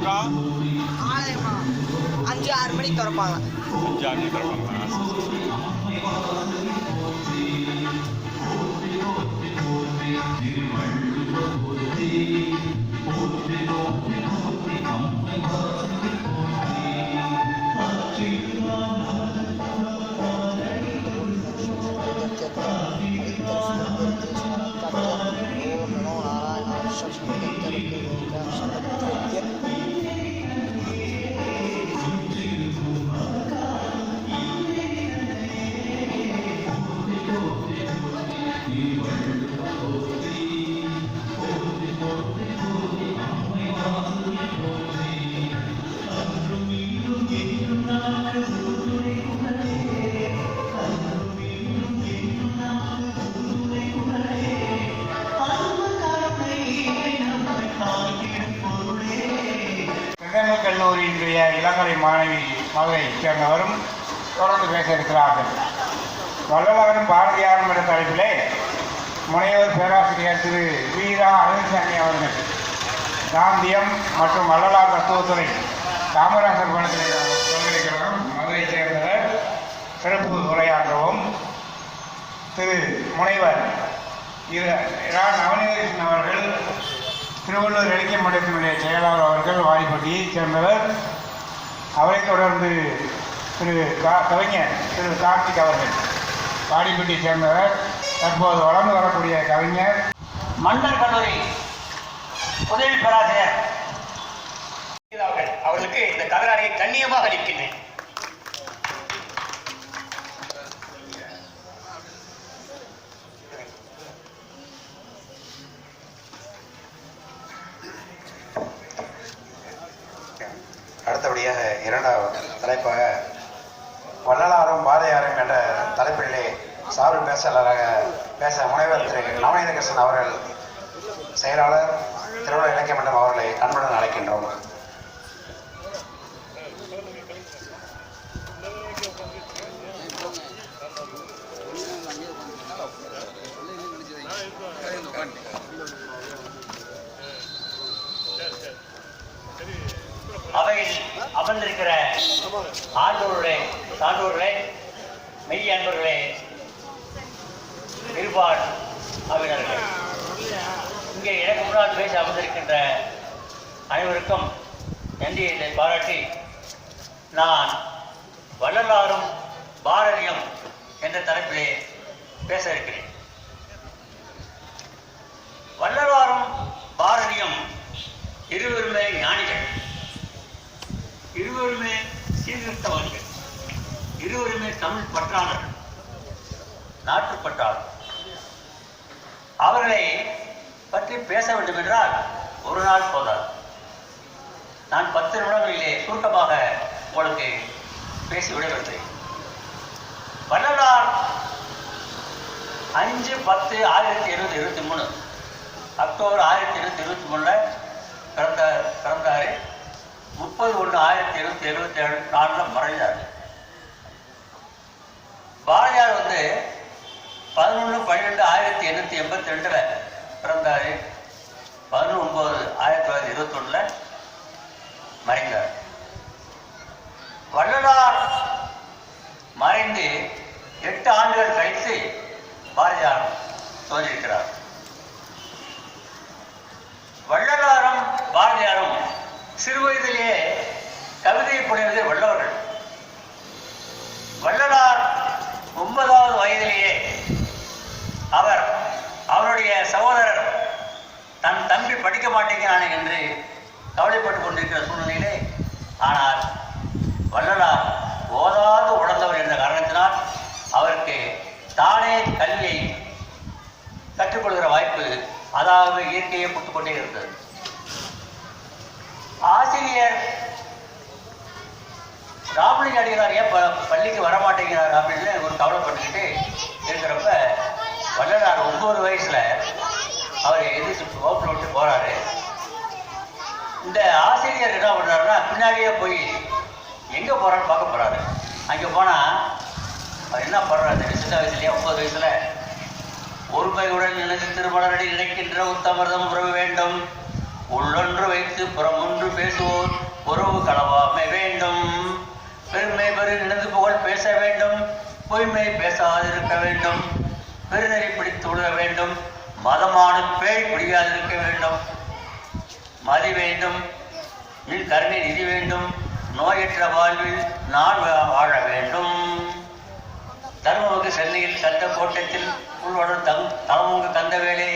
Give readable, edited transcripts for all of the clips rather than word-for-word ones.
ஆலயமா 5-6 மணிக்கு திறப்பாங்க. 5-6 மணிக்கு திறப்பாங்களா? கல்லூரியினுடைய இளங்கலை மாணவி மதுரையைச் சேர்ந்தவரும் தொடர்ந்து பேச இருக்கிறார்கள். வள்ளலாரும் பாரதியாரும் என்ற தலைப்பிலே முனைவர் பேராசிரியர் திரு வீரா அழகுசாமி அவர்கள் காந்தியம் மற்றும் வள்ளலார் தத்துவத்துறை காமராசர் பல்கலைக்கழகம் மதுரையைச் சேர்ந்தவர் சிறப்பு உரையாற்றவும், திரு முனைவர் நவநீதகிருஷ்ணன் அவர்கள் திருவள்ளூர் இலக்கிய மன்றத்தினுடைய செயலாளர் அவர்கள் வாடிப்பட்டியைச் சேர்ந்தவர், அவரை தொடர்ந்து கவிஞர் திரு கார்த்திக் அவர்கள் வாடிப்பட்டியை சேர்ந்தவர், தற்போது வளர்ந்து வரக்கூடிய கவிஞர் மன்னர் கல்லூரி உதவி பேராசிரியர் அவர்களுக்கு இந்த கதராடையை கண்ணியமாக அளிக்கின்றேன். அடுத்தபடியாக இரண்டாவது தலைப்பாக வள்ளலாரும் பாரதியாரும் என்ற தலைப்பிலே சார்பு பேச முனைவர் திரு நவநீதகிருஷ்ணன் அவர்கள் செயலாளர் திருவள்ளுவர் இலக்கிய மன்றம் அவர்களை அன்புடன் அழைக்கின்றோம். அவையில் அமர்ந்திருக்கிற ஆண்டோர்களே, சான்றோர்களே, மெய் அன்பர்களே, இருபால் அவினர்களே, இங்கே எனக்கு முன்னால் பேச அமர்ந்திருக்கின்ற அனைவருக்கும் நன்றியை பாராட்டி நான் வள்ளலாரும் பாரதியம் என்ற தலைப்பிலே பேச இருக்கிறேன். வள்ளலாரும் பாரதியம் இருவருமே ஞானிகள், இருவருமே சீர்திருத்தவாதிகள், இருவருமே தமிழ் பற்றாளர்கள், நாட்டுப்பற்றாளர். அவர்களை பற்றி பேச வேண்டும் என்றால் ஒரு நாள் போதாது. நான் 10 நிமிடங்களிலே சுருக்கமாக உங்களுக்கு பேசி விடைபெறுகிறேன். வள்ளலார் 5/10/1723 அக்டோபர் 1723 பிறந்தாரு. 30/1/1774 மறைந்தார். பாரதியார் 11/12/1882 பிறந்தாரு. 11/9/1921 மறைந்தார். வள்ளலார் மறைந்து 8 ஆண்டுகள் கழித்து பாரதியார் தோன்றியிருக்கிறார். வள்ளலாரும் பாரதியாரும் சிறு வயதிலேயே கவிதை புனைவதை வல்லவர்கள். வள்ளலார் 9வது வயதிலேயே அவருடைய சகோதரர் தன் தம்பி படிக்க மாட்டேங்கிறானே என்று கவலைப்பட்டுக் கொண்டிருக்கிற சூழ்நிலையிலே, ஆனால் வள்ளலார் ஓதாது உணர்ந்தவர் என்ற காரணத்தினால் அவருக்கு தானே கல்வியை கற்றுக்கொள்கிற வாய்ப்பு அதாவது இயற்கையை புத்துக்கொண்டே இருந்தது. ஆசிரியர் ராமலிங்க அடிகளார் ஏன் பள்ளிக்கு வரமாட்டேங்கிறார் அப்படின்னு ஒரு கவலைப்பட்டுக்கிட்டு இருக்கிறப்ப வள்ளலார் 9 வயசுல அவர் எதிர்த்து வகுப்பில் விட்டு போறாரு. இந்த ஆசிரியர் என்ன பண்றாருன்னா பின்னாடியே போய் எங்க போறான்னு பார்க்க போறாரு. அங்க போனா அவர் என்ன பண்றாரு, சின்ன வயசுலயே 9 வயசுல ஒருமையுடன் எனக்கு திருமணரடி நினைக்கின்ற உத்தமர்தம் உறவு வேண்டும், உள்ளொன்று வைத்து புறமொன்று பேசுவோர் உறவு களவாமை வேண்டும். பெருமை பெரு நினைந்து புகழ் பேச வேண்டும், பொய்மை பேசாதிருக்க வேண்டும். பெருநெறி பிடித்து விட வேண்டும், மதமான பேய் பிடிக்காதிருக்க வேண்டும். மதி வேண்டும், இல் கருணை நிதி வேண்டும், நோயற்ற வாழ்வில் நான் வாழ வேண்டும். தர்மமுக சென்னையில் கந்த கோட்டத்தில் உள்வடம் தலமுக கந்த வேலே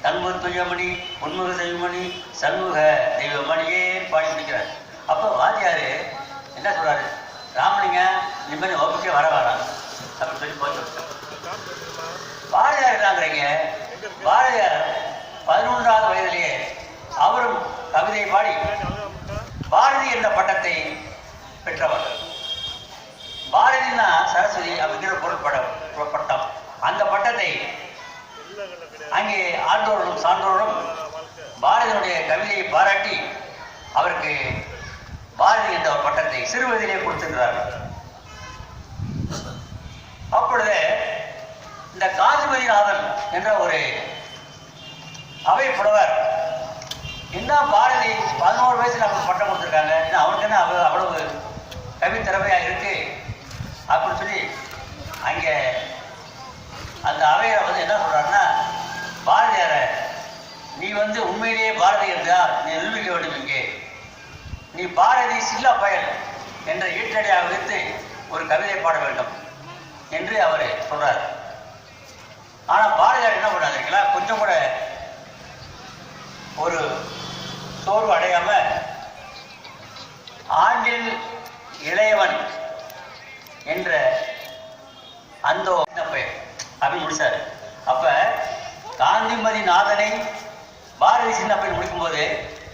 தன்முக துயமணி உன்முக செய்மணி சண்முக தெய்வமணியே பாடி முடிக்கிறார். அப்போ வாத்தியார் என்ன சொல்றாரு, ராமலிங்க நிம்மதி வகுப்பே வர வேணாம் அப்படின்னு சொல்லி போச்சு. பாரதியார் என்னங்கிறீங்க, பாரதியார் 11வது வயதிலேயே அவரும் கவிதை பாடி பாரதி என்ற பட்டத்தை பெற்றவர். பாரதினா சரஸ்வதி அப்படிங்கிற பொருள் பட்டம். அந்த பட்டத்தை அங்கே ஆண்டோரும் சான்றோரும் பாரதியினுடைய கவிதையை பாராட்டி அவருக்கு பாரதி என்ற ஒரு பட்டத்தை சிறு வயதிலே கொடுத்திருக்கிறார்கள். அப்பொழுது இந்த காசிமதிநாதன் என்ற ஒரு அவை புலவர், என்ன பாரதி 11 வயசுல அவனுக்கு பட்டம் கொடுத்துருக்காங்க, அவனுக்கு என்ன அவ்வளவு கவி திறமையா இருக்கு அப்படின்னு சொல்லி அங்கே அந்த அவையை என்ன சொல்றாருன்னா, பாரதியார நீ உண்மையிலேயே பாரதி இருந்தா நீ நிரூபிக்க வேண்டும். இங்கே நீ பாரதி சில்லா பயல் என்ற ஈற்றடியாக வைத்து ஒரு கவிதை பாட வேண்டும் என்று அவர் சொல்றார். ஆனா பாரதியார் என்ன பண்ணாருங்களா, கொஞ்சம் கூட ஒரு சோர்வு அடையாம ஆண்டில் இளையவன் என்ற அந்த அப்படின்னு முடிச்சாரு. அப்ப காந்திமதி நாதனை பாரதி சின்ன பையன் முடிக்கும் போது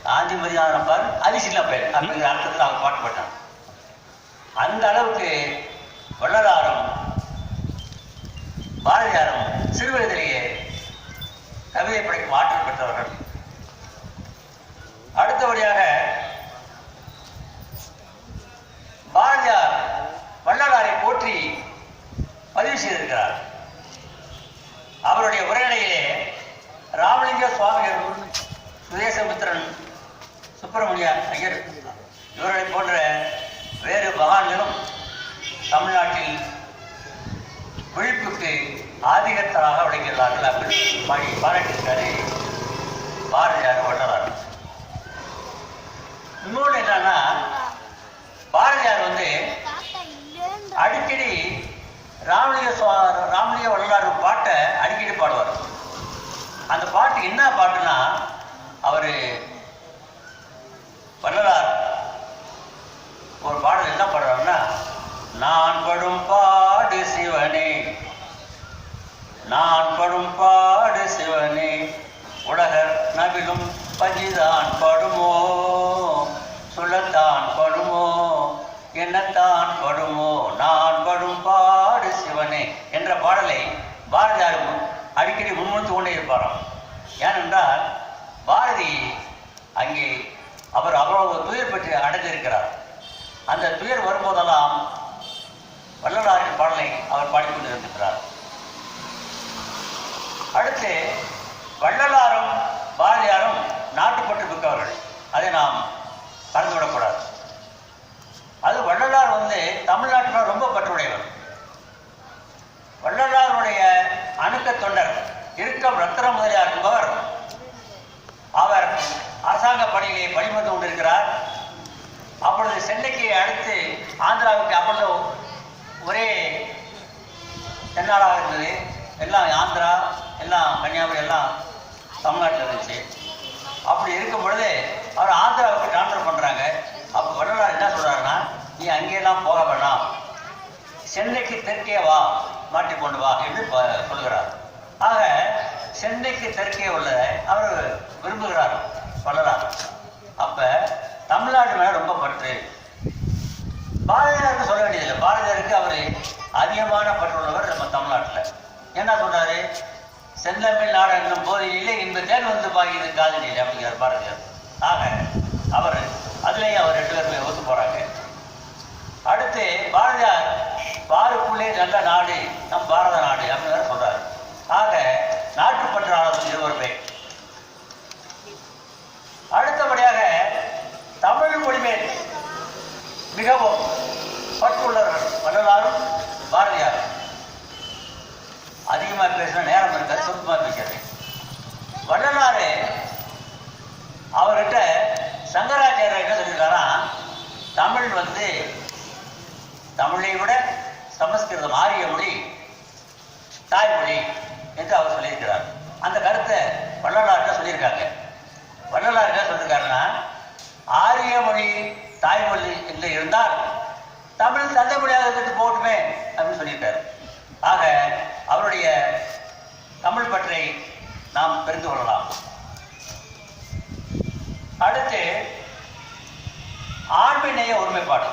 காந்திமதி நாதன் பார் அது சின்ன பையன் அப்படிங்கிற அர்த்தத்தில் அவர் பாட்டு போட்டான். அந்த அளவுக்கு வள்ளலாரும் பாரதியாரும் சிறு வயதிலேயே கவிதை படைக்கும் ஆற்றல் பெற்றவர்கள். அடுத்தபடியாக பாரதியார் வள்ளலாரை போற்றி பதிவு செய்திருக்கிறார். அவருடைய உரைநடையிலே ராமலிங்க சுவாமிகள், சுதேசமித்திரன், சுப்பிரமணிய ஐயர் இவர்களை போன்ற வேறு மகான்களும் தமிழ்நாட்டில் விழிப்புக்கு ஆதிகத்தராக விளங்குகிறார்கள் அப்படின்னு பாராட்டியிருக்காரு பாரதியார் வள்ளலார். இன்னொன்று என்னன்னா, பாரதியார் அடிக்கடி ராமலிங்க வள்ளலார் பாட்டை அடிக்கடி பாடுவார். அந்த பாட்டு என்ன பாட்டுன்னா, அவரு வள்ளலார் ஒரு பாடல் என்ன பாடுறாருன்னா, நான் படும் பாடு சிவனே, நான் படும் பாடு சிவனே, உலகர் நபிலும் பஞ்சிதான் படுமோ, சொல்லத்தான் படுமோ, என்னத்தான் படுமோ, நான் படும் பாடு சிவனே என்ற பாடலை பாரதியார் அடிக்கடி முன்மொழித்து கொண்டே இருப்பாராம். ஏனென்றால் பாரதி அங்கே அவர் அவ்வளவு துயர் பெற்று அடைந்திருக்கிறார். அந்த துயர் வரும்போதெல்லாம் வள்ளலாரின் பாடலை அவர் பாடிக்கொண்டிருக்கிறார். அடுத்து வள்ளலாரும் பாரதியாரும் நாட்டுப்பற்று மிக்கவர்கள், அதை நாம் மறந்துவிடக்கூடாது. அது வள்ளலார் தமிழ்நாட்டில் ரொம்ப பற்றுடையவர். வள்ளலாருடைய அணுக்க தொண்டர் இருக்கம் ரத்ன முதலியார் என்பவர், அவர் அரசாங்க பணியிலே பணிபுரிந்து கொண்டிருக்கிறார். அப்பொழுது சென்னைக்கு அடுத்து ஆந்திராவுக்கு, அப்பொழுது ஒரே தென்னாடாக இருந்தது, எல்லாம் ஆந்திரா, எல்லாம் கன்னியாகுமரி, எல்லாம் தமிழ்நாட்டில் இருந்துச்சு. அப்படி இருக்கும் பொழுது அவர் ஆந்திராவுக்கு ட்ரான்ஸ்ஃபர் பண்ணுறாங்க. அப்போ வள்ளலார் என்ன சொல்கிறாருன்னா, நீ அங்கேயெல்லாம் போக வேண்டாம், சென்னைக்கு தெற்கே வா, மாட்டிக்கொண்டு வா என்று சொல்கிறார். ஆக சென்னைக்கு தெற்கே உள்ளதை அவர் விரும்புகிறார் வள்ளலார். அப்ப தமிழ்நாட்டு மேல ரொம்ப பற்று. பாரதியாருக்கு சொல்ல வேண்டியதில்லை, பாரதியாருக்கு அவர் அதிகமான பற்றுள்ளவர் நம்ம தமிழ்நாட்டில். என்ன சொல்றாரு, செந்தமிழ் நாடு என்னும் போதிலே இந்த தேன் பாகியது காதலில் அப்படிங்கிறார் பாரதியார். ஆக அவர் அதுலேயும் அவர் 2 பேருமே ஒத்து போறாங்க. அடுத்து பாரதியார் பாருக்குள்ளே நல்ல நாடு நம் பாரத நாடு அப்படின்னு சொல்றாரு. ஆக நாட்டுப்பற்றாளர்கள் 20 பேர். மிகவும் பற்றுள்ளவர்கள் வள்ளலாரும் பாரதியாரும். அதிகமாக பேசின நேரம் இருக்காது, சுருக்கமாக பேசுறேன். வள்ளலாறு அவர்கிட்ட சங்கராச்சாரியர் என்ன சொல்லியிருக்காராம், தமிழ் வந்து தமிழை விட சமஸ்கிருதம் ஆரிய மொழி தாய்மொழி என்று அவர் சொல்லியிருக்கிறார். அந்த கருத்தை வள்ளலார்கிட்ட சொல்லியிருக்காங்க. வள்ளலார் என்ன சொல்லியிருக்காருன்னா, ஆரிய மொழி தாய்மொழி என்று இருந்தால் தமிழ் தந்தை மொழியாக இருந்துட்டு போகட்டுமே அப்படின்னு சொல்லியிருக்காரு. ஆக அவருடைய தமிழ் பற்றை நாம் தெரிந்து கொள்ளலாம். அடுத்து ஆண்மை நேய ஒருமைப்பாடு.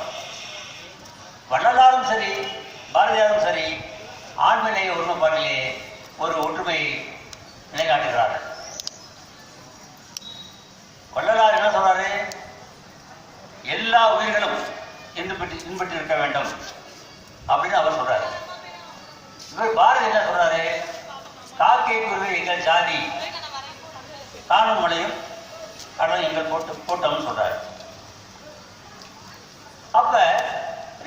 வள்ளலாரும் சரி பாரதியாரும் சரி ஆண்மை நேய ஒருமைப்பாட்டிலே ஒரு ஒற்றுமை நிலைநாட்டுகிறார்கள். வள்ளலார் என்ன சொல்றாரு, எல்லா உயிர்களும் இன்பற்றி இருக்க வேண்டும் அப்படின்னு அவர் சொல்றாரு. இவர் பாரதி என்ன சொல்றாரு, காக்கை குருவி எங்கள் ஜாதி, காணும் மலையும் கடலும் எங்கள் கூட்டம்னு சொல்றாரு. அப்ப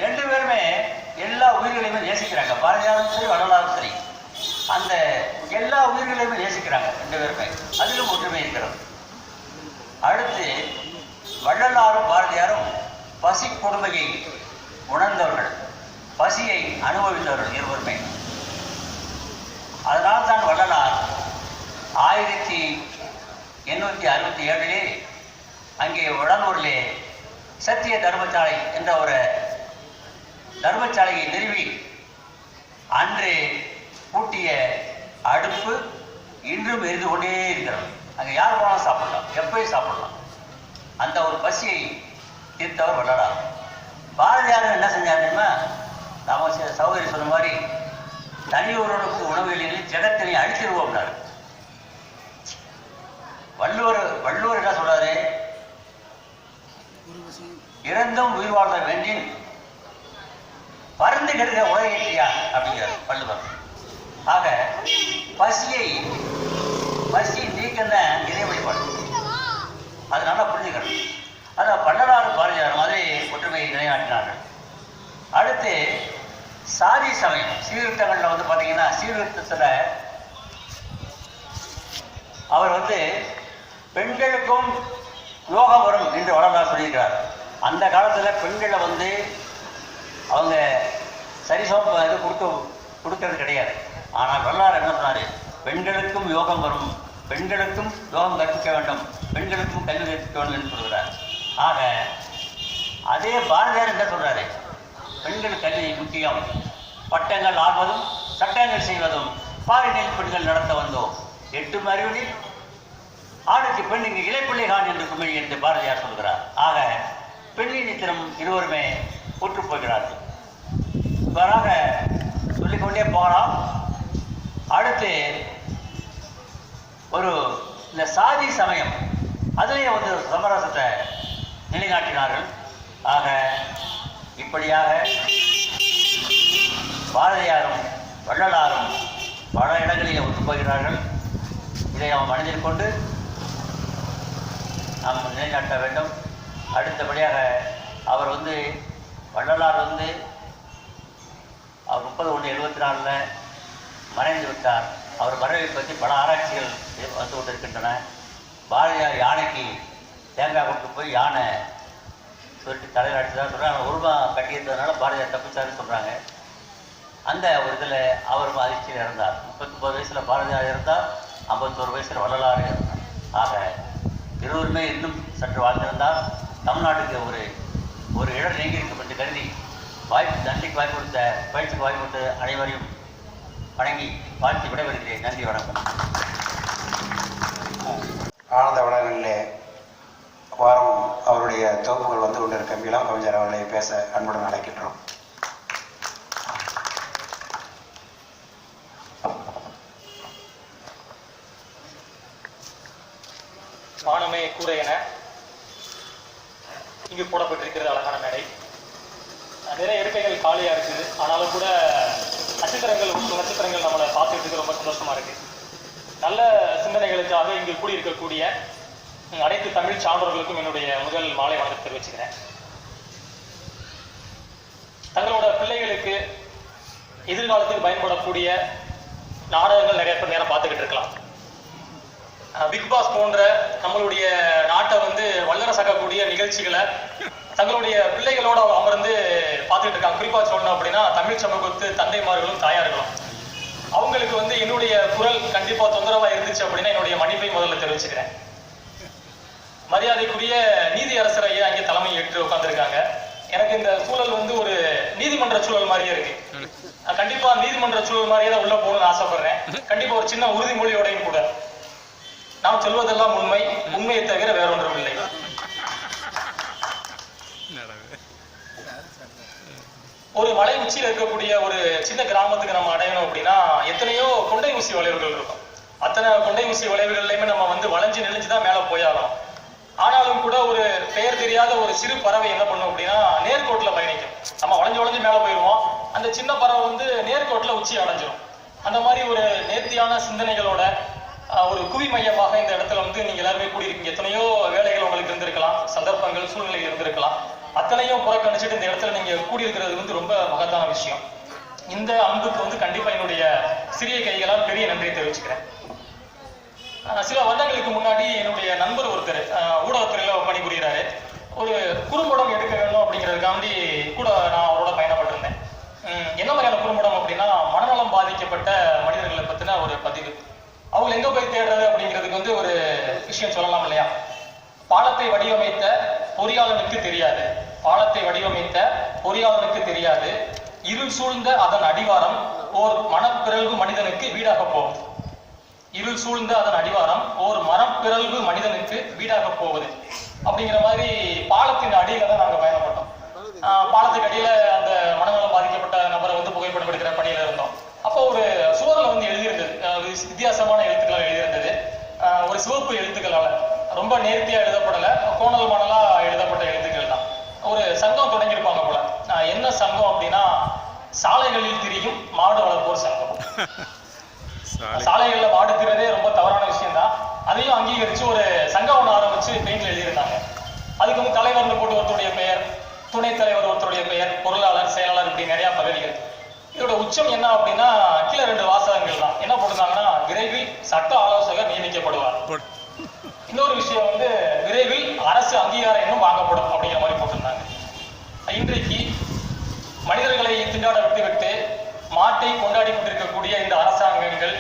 ரெண்டு பேருமே எல்லா உயிர்களையுமே நேசிக்கிறாங்க. பாரதியாரும் சரி வள்ளலாரும் சரி அந்த எல்லா உயிர்களையுமே நேசிக்கிறாங்க ரெண்டு பேருமே. அதிலும் ஒற்றுமை இருக்கிறது. அடுத்து வள்ளலாரும் பாரதியாரும் பசி கொடுமையை உணர்ந்தவர்கள், பசியை அனுபவித்தவர்கள் இருவருமே. அதனால் தான் வள்ளலார் 1867 அங்கே உடனூரிலே சத்திய தர்மசாலை என்ற ஒரு தர்மசாலையை நிறுவி அன்று பூட்டிய அடுப்பு இன்றும் எரிந்து கொண்டே இருக்கிறது. அங்கே யார் போனாலும் சாப்பிடலாம், எப்பயும் சாப்பிடலாம். அந்த ஒரு பசியை தீர்த்தவர் வள்ளலார். பாரதியார் என்ன செஞ்சார் தெரியுமா, நாம சகோதரி சொன்ன மாதிரி தனி ஒருவனுக்கு உணவுகளில் ஜெகத்தினை அழித்திருவோம்னாரு. வள்ளுவர் என்ன சொல்றாரு, இறந்தும் உயிர் வாழ்ந்த வேண்டின் பறந்து கெடுக்க உலகேற்றியார் அப்படிங்கிறார் வள்ளுவர். ஆக பசி நீக்கின்ற இறை வழிபாடு அது நல்லா புரிஞ்சுக்கணும். அதான் வள்ளலார் பாரதியார் மாதிரி ஒற்றுமையை நிலைநாட்டினார்கள். அடுத்து சாதி சமயம் சீர்திருத்தங்கள்ல வந்து பார்த்தீங்கன்னா, சீர்திருத்தத்தில் அவர் வந்து பெண்களுக்கும் யோகம் வரும் என்று வள்ளலார் சொல்லியிருக்கிறார். அந்த காலத்தில் பெண்களை வந்து அவங்க சரிசமம் இது கொடுக்கறது கிடையாது. ஆனால் வள்ளலார் என்ன சொன்னார், பெண்களுக்கும் யோகம் வரும், பெண்களுக்கும் யோகம் கற்பிக்க வேண்டும், பெண்களுக்கும் கல்வி கற்பிக்க வேண்டும் என்று சொல்கிறார். ஆக அதே பாரதியார் என்ன சொல்றாரு, பெண்கள் கல்வி முக்கியம், பட்டங்கள் ஆள்வதும் சட்டங்கள் செய்வதும் பாரினில் பெண்கள் நடத்த வந்தோம், 8 அறிவினில் ஆணுக்கு பெண் இங்கு இளைப்பிள்ளைகான் என்று குமிழி என்று பாரதியார் சொல்கிறார். ஆக பெண்ணின் திறம் இருவருமே ஒற்று போகிறார்கள். இவ்வாறாக சொல்லிக்கொண்டே போகலாம். அடுத்து ஒரு இந்த சாதி சமயம் அதிலேயே வந்து சமரசத்தை நிலைநாட்டினார்கள். ஆக இப்படியாக பாரதியாரும் வள்ளலாரும் பல இடங்களிலே ஒத்து போகிறார்கள். இதை அவன் மனதில் கொண்டு நாம் நிலைநாட்ட வேண்டும். அடுத்தபடியாக அவர் வந்து வள்ளலார் வந்து அவர் 30/1/74 மறைந்து விட்டார். அவர் மறைவை பற்றி பல ஆராய்ச்சிகள் வந்து கொண்டிருக்கின்றன. பாரதியார் யானைக்கு தேங்காய் கொண்டு போய் யானை சொல்லிட்டு தலையில் அடிச்சுதான் சொல்கிறாங்க. உருவா கட்டியிருந்ததுனால பாரதியார் தப்பிச்சாருன்னு சொல்கிறாங்க. அந்த ஒரு இதில் அவர் அதிர்ச்சியில் இறந்தார். 39 வயசில் பாரதியார் இருந்தார், 51 வயசில் வள்ளலார் இருந்தார். ஆக இருவருமே இன்னும் சற்று வாழ்ந்திருந்தால் தமிழ்நாட்டுக்கு ஒரு இடம் நீங்கியிருக்கும் என்று கருதி தண்டிக்கு வாய்ப்பு கொடுத்த பயிற்சிக்கு வாய்ப்பு கொடுத்த அனைவரையும் வணங்கி வாழ்த்தி விடைபெறுகிறேன். நன்றி, வணக்கம். ஆனந்த வளங்களிலே வாரம் அவருடைய தொகுப்புகள் வந்து கொண்டிருக்கும் இளம் கவிஞர் அவர்களை பேச அன்புடன் அழைக்கின்றோம். வானமே கூரை என இங்கு போடப்பட்டிருக்கிறது அழகான மேடை. நிறைய இருக்கைகள் காலியாக இருக்குது. ஆனாலும் கூட நட்சத்திரங்கள் நம்மளை பார்த்துட்டு ரொம்ப சந்தோஷமா இருக்கு. நல்ல சிந்தனைகளுக்காக இங்கு கூடியிருக்கக்கூடிய அனைத்து தமிழ் சான்றோர்களுக்கும் என்னுடைய முதல் மாலை வணக்கத்தை தெரிவிச்சுக்கிறேன். தங்களோட பிள்ளைகளுக்கு எதிர்காலத்துக்கு பயன்படக்கூடிய நாடகங்கள் நிறைய பேர் நேரம் பார்த்துக்கிட்டு இருக்கலாம். பிக் பாஸ் போன்ற நம்மளுடைய நாட்டை வந்து வல்லரசாக்கக்கூடிய நிகழ்ச்சிகளை தங்களுடைய பிள்ளைகளோட அமர்ந்து பார்த்துட்டு இருக்காங்க. குறிப்பா சொல்லணும் அப்படின்னா தமிழ் சமூகத்து தந்தைமார்களும் தாயார்களும். அவங்களுக்கு வந்து என்னுடைய குரல் கண்டிப்பா தொந்தரவா இருந்துச்சு அப்படின்னா என்னுடைய மன்னிப்பை முதல்ல தெரிவிச்சுக்கிறேன். மரியாதைக்குரிய நீதி அரசர் ஐயா இங்கே தலைமை ஏற்று உட்கார்ந்துருக்காங்க. எனக்கு இந்த சூழல் வந்து ஒரு நீதிமன்ற சூழல் மாதிரியே இருக்கு. கண்டிப்பா நீதிமன்ற சூழல் மாதிரியே தான் உள்ள போகணும்னு ஆசைப்படுறேன். கண்டிப்பா ஒரு சின்ன உறுதிமொழியோடையும் கூட நாம் சொல்வதெல்லாம் உண்மை, உண்மையை தவிர வேற ஒன்றும் இல்லை. ஒரு மலை உச்சியில் இருக்கக்கூடிய ஒரு சின்ன கிராமத்துக்கு நம்ம அடையணும் அப்படின்னா எத்தனையோ கொண்டை ஊசி வளைவுகள் இருக்கும். அத்தனை கொண்டை ஊசி வளைவுகள்லையுமே நம்ம வந்து வளைஞ்சு நெளிஞ்சுதான் மேல போயாகணும். ஆனாலும் கூட ஒரு பெயர் தெரியாத ஒரு சிறு பறவை என்ன பண்ணும் அப்படின்னா நேர்கோட்டில் பயணிக்கும். நம்ம வளைஞ்சு மேல போயிடுவோம். அந்த சின்ன பறவை வந்து நேர்கோட்டில் உச்சி அடைஞ்சிரும். அந்த மாதிரி ஒரு நேர்த்தியான சிந்தனைகளோட ஒரு குவி மையமாக இந்த இடத்துல வந்து நீங்க எல்லாருமே கூடியிருக்கீங்க. எத்தனையோ வேலைகள் உங்களுக்கு இருந்திருக்கலாம், சந்தர்ப்பங்கள் சூழ்நிலை இருந்திருக்கலாம். அத்தனையும் புறக்கணிச்சுட்டு இந்த இடத்துல நீங்க கூடியிருக்கிறது வந்து ரொம்ப மகத்தான விஷயம். இந்த அன்புக்கு வந்து கண்டிப்பா என்னுடைய சிறிய கைகளால் பெரிய நன்றியை தெரிவிச்சுக்கிறேன். சில வருடங்களுக்கு முன்னாடி என்னுடைய நண்பர் ஒருத்தர் ஊடகத்துறையில பணிபுரிகிறாரு. ஒரு குறும்படம் எடுக்க வேண்டும் அப்படிங்கிறதுக்காண்டி கூட நான் அவரோட பயணப்பட்டிருந்தேன். என்ன மாதிரியான குறும்படம் அப்படின்னா மனநலம் பாதிக்கப்பட்ட மனிதர்களை பத்தின ஒரு பதிவு. அவங்க எங்க போய் தேடுறது அப்படிங்கிறதுக்கு வந்து ஒரு விஷயம் சொல்லலாம் இல்லையா? பாலத்தை வடிவமைத்த பொறியாளனுக்கு தெரியாது, பாலத்தை வடிவமைத்த பொறியாளனுக்கு தெரியாது, இருள் சூழ்ந்த அதன் அடிவாரம் ஓர் மனப்பிறழ்வு மனிதனுக்கு வீடாக போகும். இருள் சூழ்ந்த அதன் அடிவாரம் ஓர் மரப்பிறழ்வு மனிதனுக்கு வீடாக போகுது அப்படிங்கிற மாதிரி பாலத்தின் அடியில தான் நாங்க பயணப்பட்டோம். பாலத்துக்கு அடியில அந்த மனநலம் பாதிக்கப்பட்ட நபரை வந்து புகைப்படம் எடுக்கிற பணியில இருந்தோம். அப்போ ஒரு சுவரில் வந்து எழுதியிருந்தது, வித்தியாசமான எழுத்துக்களால் எழுதியிருந்தது. ஒரு சிவப்பு எழுத்துக்களால ரொம்ப நேர்த்தியா எழுதப்படல, கோணல் மணலா எழுதப்பட்ட எழுத்துக்கள் தான். ஒரு சங்கம் தொடங்கியிருப்பாங்க போல. என்ன சங்கம் அப்படின்னா சாலைகளில் திரியும் மாடு வளர்ப்போர் சங்கம். சாலைகள்ல மாடு திறதே ரொம்ப தவறான விஷயம் தான். அதையும் அங்கீகரிச்சு ஒரு சங்கம் ஒன்று ஆரம்பிச்சு பெயிண்ட்ல எழுதியிருந்தாங்க. அதுக்கு வந்து தலைவர்னு போட்டு ஒருத்தருடைய பெயர், துணைத் தலைவர் ஒருத்தருடைய பெயர், பொருளாளர், செயலாளர், இப்படி நிறைய பதவிகள். இதோட உச்சம் என்ன அப்படின்னா கீழே 2 வாசகங்கள் தான். என்ன போட்டிருந்தாங்கன்னா விரைவில் சட்ட ஆலோசகர் நியமிக்கப்படுவார். இன்னொரு விஷயம் வந்து விரைவில் அரசு அங்கீகாரம் இன்னும் வாங்கப்படும் அப்படிங்கிற மாதிரி போட்டிருந்தாங்க. இன்றைக்கு மனிதர்களை திண்டாட விட்டுவிட்டு மாட்டை கொண்டாடி கொண்டிருக்கக்கூடிய இந்த அரசாங்கங்கள்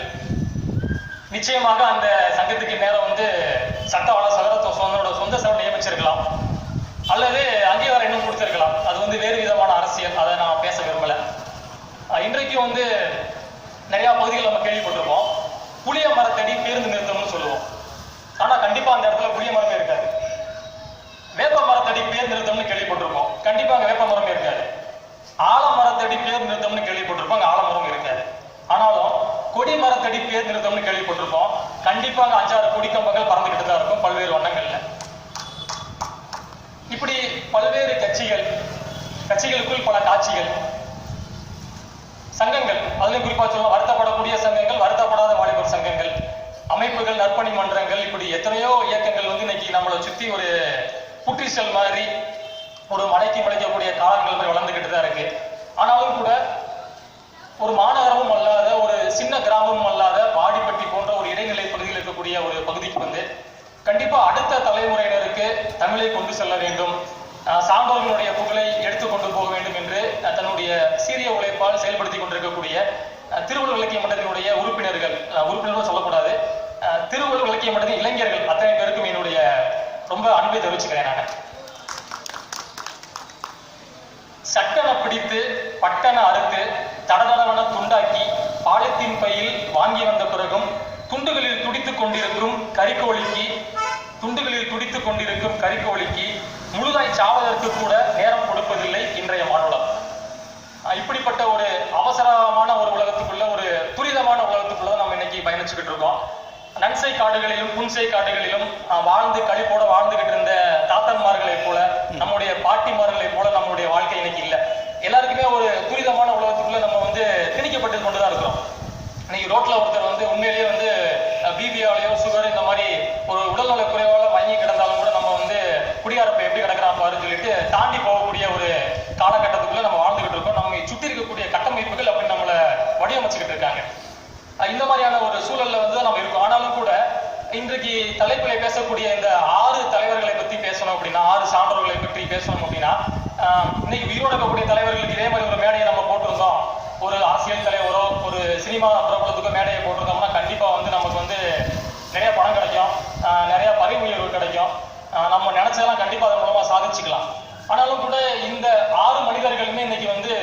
நிச்சயமாக அந்த சங்கத்துக்கு நேரம் வந்து சட்ட ஆலோசகர் சொந்த செலவு நியமிச்சிருக்கலாம், அல்லது அங்கீகாரம் இன்னும் கொடுத்திருக்கலாம். அது வந்து வேறு விதமான அரசியல், அதை நான் பேச விரும்பல. இன்றைக்கும் வந்து நிறைய பகுதிகள் நம்ம கேள்விப்பட்டிருப்போம். புளிய மரத்தடி பேருந்து நிறுத்தம்னு சொல்லுவோம். ஆனா கண்டிப்பா அந்த இடத்துல புளிய மரமே இருக்காது. வேப்ப மரத்தடி பேர் நிறுத்தம்னு கேள்விப்பட்டிருப்போம். கண்டிப்பா அங்க வேப்ப மரமே இருக்காது. ஆலமரத்தடி பேர் நிறுத்தம்னு கேள்விப்பட்டிருப்போம். அங்க ஆலமரம் இருக்காது. ஆனாலும் கொடி மரத்தடி பேர் நிறுத்தம்னு கேள்விப்பட்டிருப்போம். கண்டிப்பா அங்க 5-6 கொடிக்கம்பங்கள் பறந்துகிட்டு தான் இருக்கும் பல்வேறு வண்ணங்கள்ல. இப்படி பல்வேறு கட்சிகளுக்குள் பல காட்சிகள், சங்கங்கள், அதுலயும் குறிப்பா சொல்ல வருத்தப்படக்கூடிய சங்கங்கள், வருத்தப்படாத வாலிபர் சங்கங்கள், அமைப்புகள், நற்பணி மன்றங்கள், இப்படி எத்தனையோ இயக்கங்கள் வந்து இன்னைக்கு நம்மளை சுத்தி ஒரு புற்றிசல் மாதிரி ஒரு மலைக்கக்கூடிய காலங்கள் மாதிரி வளர்ந்துகிட்டு தான் இருக்கு. ஆனாலும் கூட ஒரு மாநகரமும் அல்லாத, ஒரு சின்ன கிராமமும் அல்லாத வாடிப்பட்டி போன்ற ஒரு இடைநிலை பகுதியில் இருக்கக்கூடிய ஒரு பகுதிக்கு வந்து கண்டிப்பா அடுத்த தலைமுறையினருக்கு தமிழை கொண்டு செல்ல வேண்டும், சான்றோர்களுடைய புகழை எடுத்துக்கொண்டு போக வேண்டும் என்று தன்னுடைய சீரிய உழைப்பால் செயல்படுத்தி கொண்டிருக்கக்கூடிய திருவள்ளுவர் இலக்கிய மன்றத்தினுடைய உறுப்பினர்கள் சொல்லக்கூடாது, திருவள்ளுவர் இலக்கிய மன்றத்தின் இளைஞர்கள் அத்தனை பேருக்கும் என்னுடைய ரொம்ப அன்பை தெரிவிச்சுக்கிறேன். நான் சட்டன பிடித்து பட்டன அறுத்து தடதடவன துண்டாக்கி பாலித்தீன் பையில் வாங்கி வந்த பிறகும் துண்டுகளில் துடித்துக் கொண்டிருக்கும் கரிக்கோழிக்கு முழுதாய் சாவதற்கு கூட நேரம் கொடுப்பதில்லை இன்றைய மானுடம். இப்படிப்பட்ட ஒரு அவசரமான ஒரு உலகத்துக்குள்ள, ஒரு துரிதமான உலகத்துக்குள்ள நம்ம இன்னைக்கு பயணிச்சுக்கிட்டு இருக்கோம். நன்சை காடுகளிலும் புன்சை காடுகளிலும் வாழ்ந்து கழிப்போட வாழ்ந்துகிட்டு இருந்த தாத்தன்மார்களை போல, நம்முடைய பாட்டிமார்களை போல நம்மளுடைய வாழ்க்கை இன்னைக்கு இல்லை. எல்லாருக்குமே ஒரு துரிதமான உலகத்துக்குள்ள நம்ம வந்து திணிக்கப்பட்டு கொண்டுதான் இருக்கிறோம். இன்னைக்கு ரோட்ல ஒருத்தர் வந்து உண்மையிலேயே வந்து பிபியாலேயோ சுகர் இந்த மாதிரி ஒரு உடல்நல குறைவால மயங்கி கிடந்தாலும் கூட நம்ம வந்து குடியாரப்பை எப்படி கிடக்கிறான் பாருன்னு சொல்லிட்டு தாண்டி போகக்கூடிய ஒரு காலகட்டத்துக்குள்ள நம்ம வாழ்ந்துகிட்டு இருக்கோம். நினைச்சுக்கிட்டு இருக்காங்க. இந்த மாதிரியான ஒரு சூழல்ல வந்து நம்ம இருக்கோம். ஆனாலும் கூட இன்றைக்கு தலைப்பிலே பேசக்கூடிய இந்த 6 தலைவர்களை பத்தி பேசணும் அப்படின்னா, 6 சான்றோர்களை பற்றி பேசணும் அப்படின்னா, இன்னைக்கு உயிரோட இருக்கக்கூடிய தலைவர்களுக்கு இதே மாதிரி ஒரு மேடையை நம்ம போட்டிருந்தோம், ஒரு அரசியல் தலைவரோ ஒரு சினிமா பிரபலத்துக்கோ மேடையை போட்டிருந்தோம்னா கண்டிப்பா வந்து நமக்கு வந்து நிறைய பணம் கிடைக்கும், நிறைய பதவி உயர்வு கிடைக்கும், நம்ம நினைச்சதெல்லாம் கண்டிப்பா அதன் மூலமா சாதிச்சுக்கலாம். ஆனாலும் கூட இந்த 6 மனிதர்களுமே இன்னைக்கு வந்து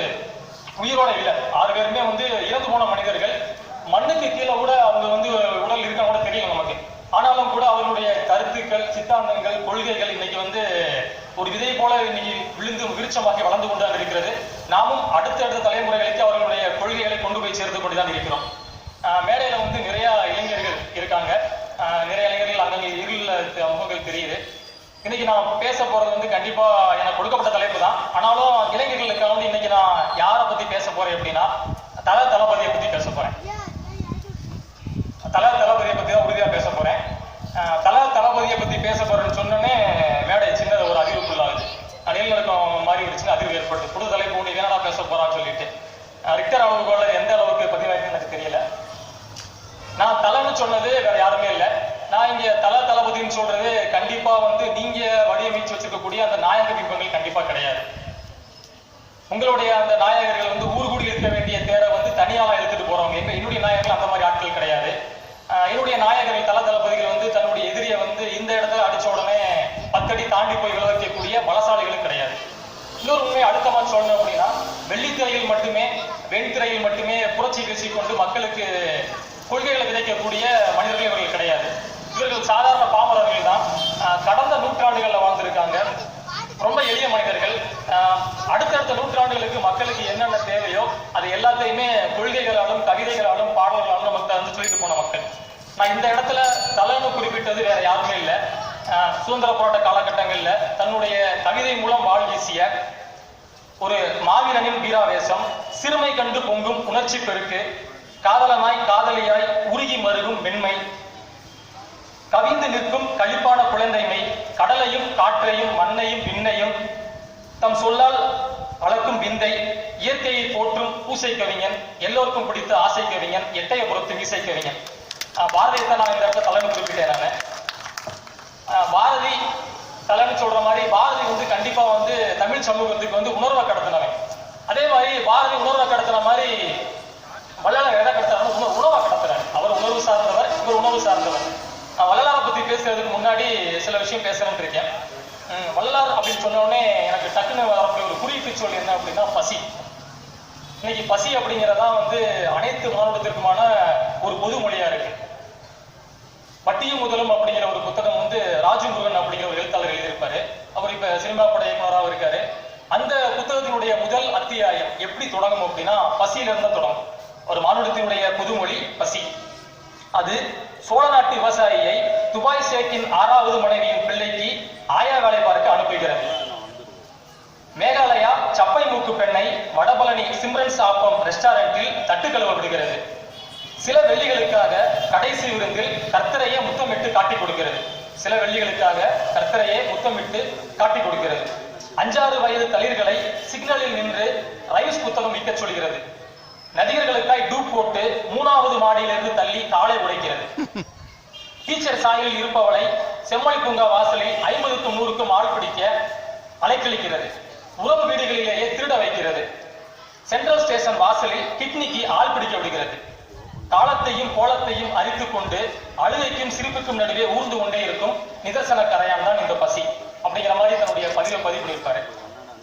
உயிரோட இல்லை. 6 பேருமே வந்து இறந்து போன மனிதர்கள். மண்ணுக்கு கீழே கூட அவங்க வந்து உடல் இருக்க கூட தெரியல நமக்கு. ஆனாலும் கூட அவர்களுடைய கருத்துக்கள், சித்தாந்தங்கள், கொள்கைகள் இன்னைக்கு வந்து ஒரு விதை போல இன்னைக்கு விழுந்து விருட்சமாகி வளர்ந்து கொண்டுதான் இருக்கிறது. நாமும் அடுத்தடுத்த தலைமுறைகளுக்கு அவர்களுடைய கொள்கைகளை கொண்டு போய் சேர்த்து கொண்டுதான் இருக்கிறோம். மேடையில வந்து நிறைய இளைஞர்கள் இருக்காங்க. நிறைய இளைஞர்கள் அங்கங்கே இருள முகங்கள் தெரியுது. இன்னைக்கு நான் பேச போறது வந்து கண்டிப்பா எனக்கு கொடுக்கப்பட்ட தலைப்பு தான். ஆனாலும் இளைஞர்களுக்கு வந்து இன்னைக்கு நான் யாரை பத்தி பேச போறேன் அப்படின்னா, தளபதியை பத்தி பேச போறேன். தளபதியை பத்தி தான் உறுதியா பேச போறேன். தளபதியை பத்தி பேச போறேன்னு சொன்னோன்னே மேடை சின்னது ஒரு அதிர்வுக்குள்ளாகுது. நிலநடுக்கம் மாதிரி ஒரு சின்ன அதிர்வு ஏற்படுது. புது தலைப்பு ஒன்று என்னடா பேச போறான்னு சொல்லிட்டு ரிக்டர் அளவுகோல எந்த அளவுக்கு பதிவாயின்னு எனக்கு தெரியல. நான் தலைன்னு சொன்னது வேற யாருமே இல்லை. நான் இங்க தளபதின்னு சொல்றது கண்டிப்பா வந்து நீங்க வடிவமைச்சு வச்சிருக்கக்கூடிய அந்த நாயக பிம்பங்கள் கண்டிப்பா கிடையாது. உங்களுடைய அந்த நாயகர்கள் வந்து ஊர் கூடி இருக்க வேண்டிய தேரை வந்து தனியாவா எடுத்துட்டு போறவங்க. என்னுடைய நாயகர்கள் அந்த மாதிரி ஆட்கள் கிடையாது. என்னுடைய நாயகர்கள் தளபதிகள் வந்து தன்னுடைய எதிரியை வந்து இந்த இடத்துல அடிச்ச உடனே 10 அடி தாண்டி போய் விழ வைக்கக்கூடிய பலசாலிகளும் கிடையாது. இன்னொரு உண்மை அடுத்த மாதிரி சொல்லணும் அப்படின்னா, வெள்ளித்திரையில் மட்டுமே வெண்திரையில் மட்டுமே புரட்சி பேசிக்கொண்டு மக்களுக்கு கொள்கைகளை விதைக்கக்கூடிய மனிதர்கள் இவர்கள் கிடையாது. இவர்கள் சாதாரண பாமரர்கள் தான். கடந்த நூற்றாண்டுகள்ல வாழ்ந்திருக்காங்க. ரொம்ப எளிய மனிதர்கள். அடுத்தடுத்த நூற்றாண்டுகளுக்கு மக்களுக்கு என்னென்ன தேவையோ அது எல்லாத்தையுமே கொள்கைகளாலும் கவிதைகளாலும் பாடல்களாலும் நமக்கு வந்து சொல்லிட்டு போன மக்கள். நான் இந்த இடத்துல தலைன்னு குறிப்பிட்டது வேற யாருமே இல்லை. சுதந்திர போராட்ட காலகட்டங்கள்ல தன்னுடைய கவிதை மூலம் வாழ் வீசிய ஒரு மாவீரனின் வீராவேசம், சிறுமை கண்டு பொங்கும் உணர்ச்சி பெருக்கு, காதலனாய் காதலியாய் உருகி மருகும் மென்மை, கவிந்து நிற்கும் களிப்பான குழந்தைமை, கடலையும் காற்றையும் மண்ணையும் விண்ணையும் தம் சொல்லால் அளக்கும் விந்தை, இயற்கையை போற்றும் பூசை கவிஞன், எல்லோருக்கும் பிடித்த ஆசை கவிஞன், எட்டயபுரத்து மீசை கவிஞன். பாரதியத்தை நான் இந்த இடத்துல தலைமை குறிப்பிட்டேன். பாரதி தலைன்னு சொல்ற மாதிரி பாரதி வந்து கண்டிப்பா வந்து தமிழ் சமூகத்துக்கு வந்து உணர்வை கடத்தினவன். அதே மாதிரி பாரதி உணர்வை கடத்தின மாதிரி வள்ளலார் எதை கடத்துறாரு? உணவை கடத்துறாரு. அவர் உணர்வு சார்ந்தவர், இவர் உணவு சார்ந்தவர். நான் வள்ளலாரை பத்தி பேசுறதுக்கு முன்னாடி சில விஷயம் பேசுறேன்னு இருக்கேன். வள்ளலார் அப்படின்னு சொன்ன உடனே எனக்கு டக்குன்னு வரக்கூடிய ஒரு குறியீட்டு சொல் என்ன அப்படின்னா பசி. இன்னைக்கு பசி அப்படிங்கிறதா வந்து அனைத்து மானுடத்திற்குமான ஒரு பொது மொழியா இருக்கு. பட்டியும் முதலும் அப்படிங்கிற ஒரு புத்தகம் வந்து ராஜமுருகன் அப்படிங்கிற ஒரு எழுத்தாளர் எழுதியிருப்பாரு. அவர் இப்ப சினிமா பட இயக்குனராக இருக்காரு. அந்த புத்தகத்தினுடைய முதல் அத்தியாயம் எப்படி தொடங்கும் அப்படின்னா பசியில இருந்து தொடங்கும். ஒரு மானுடத்தினுடைய புதுமொழி பசி. அது சோழ நாட்டு விவசாயியை துபாய் ஷேக்கின் 6வது மனைவியின் பிள்ளைக்கு ஆயா வேலை பார்க்க அனுப்புகிறது. மேகாலயா சப்பை மூக்கு பெண்ணை வடபழனி சிம்ரன்ஸ் ஆப்பம் ரெஸ்டாரண்டில் தட்டு கழுவ விடுகிறது. சில வெள்ளிகளுக்காக கடைசி விருந்தில் கர்த்தரையே முத்தமிட்டு காட்டி கொடுக்கிறது. சில வெள்ளிகளுக்காக கர்த்தரையே முத்தமிட்டு காட்டி கொடுக்கிறது. 5-6 வயது தளிர்களை சிக்னலில் நின்று ரைஸ் புத்தகம் விற்க சொல்கிறது. நடிகர்களுக்காய் டூப் போட்டு 3வது மாடியிலிருந்து தள்ளி காலை உடைக்கிறது. டீச்சர் சாயலில் இருப்பவளை செம்மொழி பூங்கா வாசலில் 50க்கும் 100க்கும் ஆள் பிடிக்க அலைக்கழிக்கிறது. உறவு வீடுகளிலேயே திருட வைக்கிறது. சென்ட்ரல் ஸ்டேஷன் வாசலில் கிட்னிக்கு ஆள் பிடிக்க விடுகிறது. காலத்தையும் கோலத்தையும் அரித்து கொண்டு அழுகைக்கும் சிரிப்புக்கும் நடுவே ஊர்ந்து கொண்டே இருக்கும் நிதர்சன கரையான் தான் இந்த பசி அப்படிங்கிற மாதிரி தன்னுடைய பதிவு பண்ணியிருப்பாரு.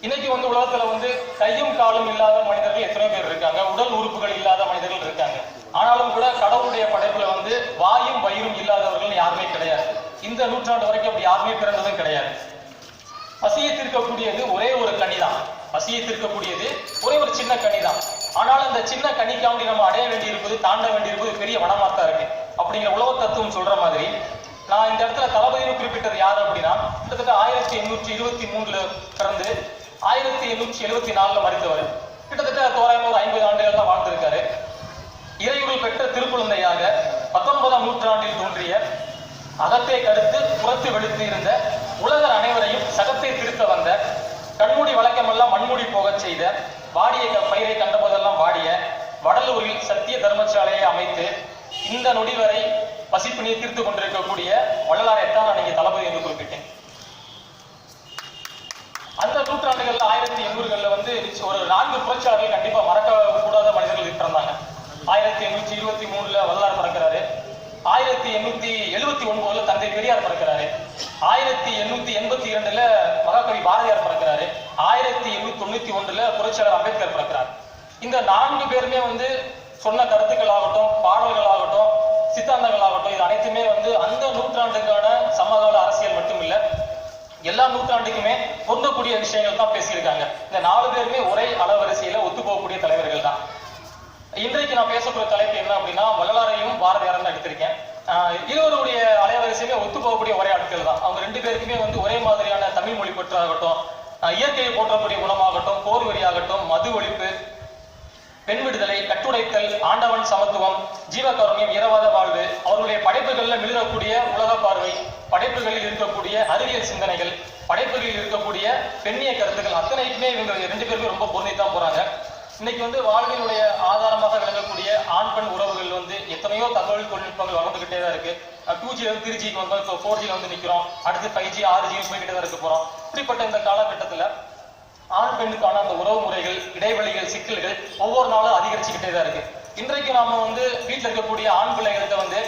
இன்னைக்கு வந்து உலகத்துல வந்து கையும் காலும் இல்லாத மனிதர்கள் எத்தனை பேர் இருக்காங்க, உடல் உறுப்புகள் இல்லாத மனிதர்கள் இருக்காங்க. ஆனாலும் கூட கடவுளுடைய படைப்புல வந்து வாயும் வயிறும் இல்லாதவர்கள் யாருமே கிடையாது. இந்த நூற்றாண்டு வரைக்கும் அப்படி யாருமே பிறந்ததும் கிடையாது. பசியை தீர்க்கக்கூடியது ஒரே ஒரு கனிதான். பசியை தீர்க்கக்கூடியது ஒரே ஒரு சின்ன கனிதான். ஆனாலும் அந்த சின்ன கனிக்காண்டி நம்ம அடைய வேண்டியிருப்பது, தாண்ட வேண்டியிருப்பது பெரிய வனமாத்தான் இருக்கு. அப்படிங்கிற உலக தத்துவம் சொல்ற மாதிரி நான் இந்த இடத்துல தளபதினு குறிப்பிட்டது யாரு அப்படின்னா, கிட்டத்தட்ட 1823 பிறந்து 1874 மரித்தவர். கிட்டத்தட்ட தோராயமா ஒரு 50 ஆண்டுகள் தான் வாழ்ந்திருக்காரு. இறையுள் பெற்ற திருக்குழந்தையாக 19ஆம் நூற்றாண்டில் தோன்றிய, அகத்தை கடுத்து புறத்து வெளுத்து இருந்த, உலகர் அனைவரையும் சகத்தை திருத்த வந்த, கண்மூடி வழக்கமெல்லாம் மண்மூடி போகச் செய்த, வாடிய பயிரை கண்டபோதெல்லாம் வாடிய, வடலூரில் சத்திய தர்மசாலையை அமைத்து இந்த நொடி வரை பசிப்பினியை தீர்த்து கொண்டிருக்கக்கூடிய வள்ளலாரைத்தான் நான் இங்கே தளபதி என்று குறிப்பிட்டேன். அந்த நூற்றாண்டுகள்ல 1800களில் வந்து ஒரு 4 புரட்சியாளர்கள் கண்டிப்பா மறக்க கூடாத மனிதர்கள் இருந்தாங்க. 1823ல வள்ளலார் பிறக்கிறாரு. 1879ல தந்தை பெரியார் பிறக்கிறாரு. 1882ல மகாகவி பாரதியார் பிறக்கிறாரு. 1891ல புரட்சியாளர் அம்பேத்கர் பிறக்கிறார். இந்த 4 பேருமே வந்து சொன்ன கருத்துக்கள் ஆகட்டும், பாடல்கள் ஆகட்டும், சித்தாந்தங்கள் ஆகட்டும், இது அனைத்துமே வந்து அந்த நூற்றாண்டுக்கான சமகால அரசியல் மட்டும் இல்ல, எல்லா நூற்றாண்டுக்குமே பொருந்தக்கூடிய விஷயங்கள் தான் பேசியிருக்காங்க. இந்த 4 பேருமே ஒரே அளவரிசையில ஒத்து போகக்கூடிய தலைவர்கள் தான். இன்றைக்கு நான் பேசக்கூடிய தலைப்பு என்ன அப்படின்னா, வள்ளலாரையும் பாரதியாரும் எடுத்திருக்கேன். இருவருடைய அலைவரிசையுமே ஒத்து போகக்கூடிய ஒரே ஆட்கள் தான். அவங்க 2 பேருக்குமே வந்து ஒரே மாதிரியான தமிழ் மொழி பற்றாகட்டும், இயற்கையை போற்றக்கூடிய குணமாகட்டும், போர் வெறியாகட்டும், மது ஒழிப்பு, பெண் விடுதலை, கட்டுடைத்தல், ஆண்டவன் சமத்துவம், ஜீவகாருண்யம், இரவாத வாழ்வு, அவர்களுடைய படைப்புகளில் மிளிரக்கூடிய உலக பார்வை, படைப்புகளில் இருக்கக்கூடிய அறிவியல் சிந்தனைகள், படைப்புகளில் இருக்கக்கூடிய பெண்ணிய கருத்துக்கள் அத்தனைக்குமே இவங்க 2 பேருமே ரொம்ப பொருந்தித்தான் போறாங்க. இன்னைக்கு வந்து வாழ்வினுடைய ஆதாரமாக விளங்கக்கூடிய ஆண் பெண் உறவுகள் வந்து எத்தனையோ தகவல் தொழில்நுட்பங்கள் வளர்ந்துகிட்டே தான் இருக்கு. 2G 3Gக்கு வந்தோம், இப்போ 4G வந்து நிற்கிறோம், அடுத்து 5G 6G போய்கிட்டே தான் இருக்க போறோம். இப்படிப்பட்ட இந்த காலகட்டத்தில் ஆண் பெண்ணுக்கான அந்த உறவு முறைகள், இடைவெளிகள், சிக்கல்கள் ஒவ்வொரு நாளும் அதிகரிச்சுக்கிட்டே தான் இருக்கு. இன்றைக்கு நாம வந்து வீட்டில் இருக்கக்கூடிய ஆண் பிள்ளைகள்கிட்ட வந்து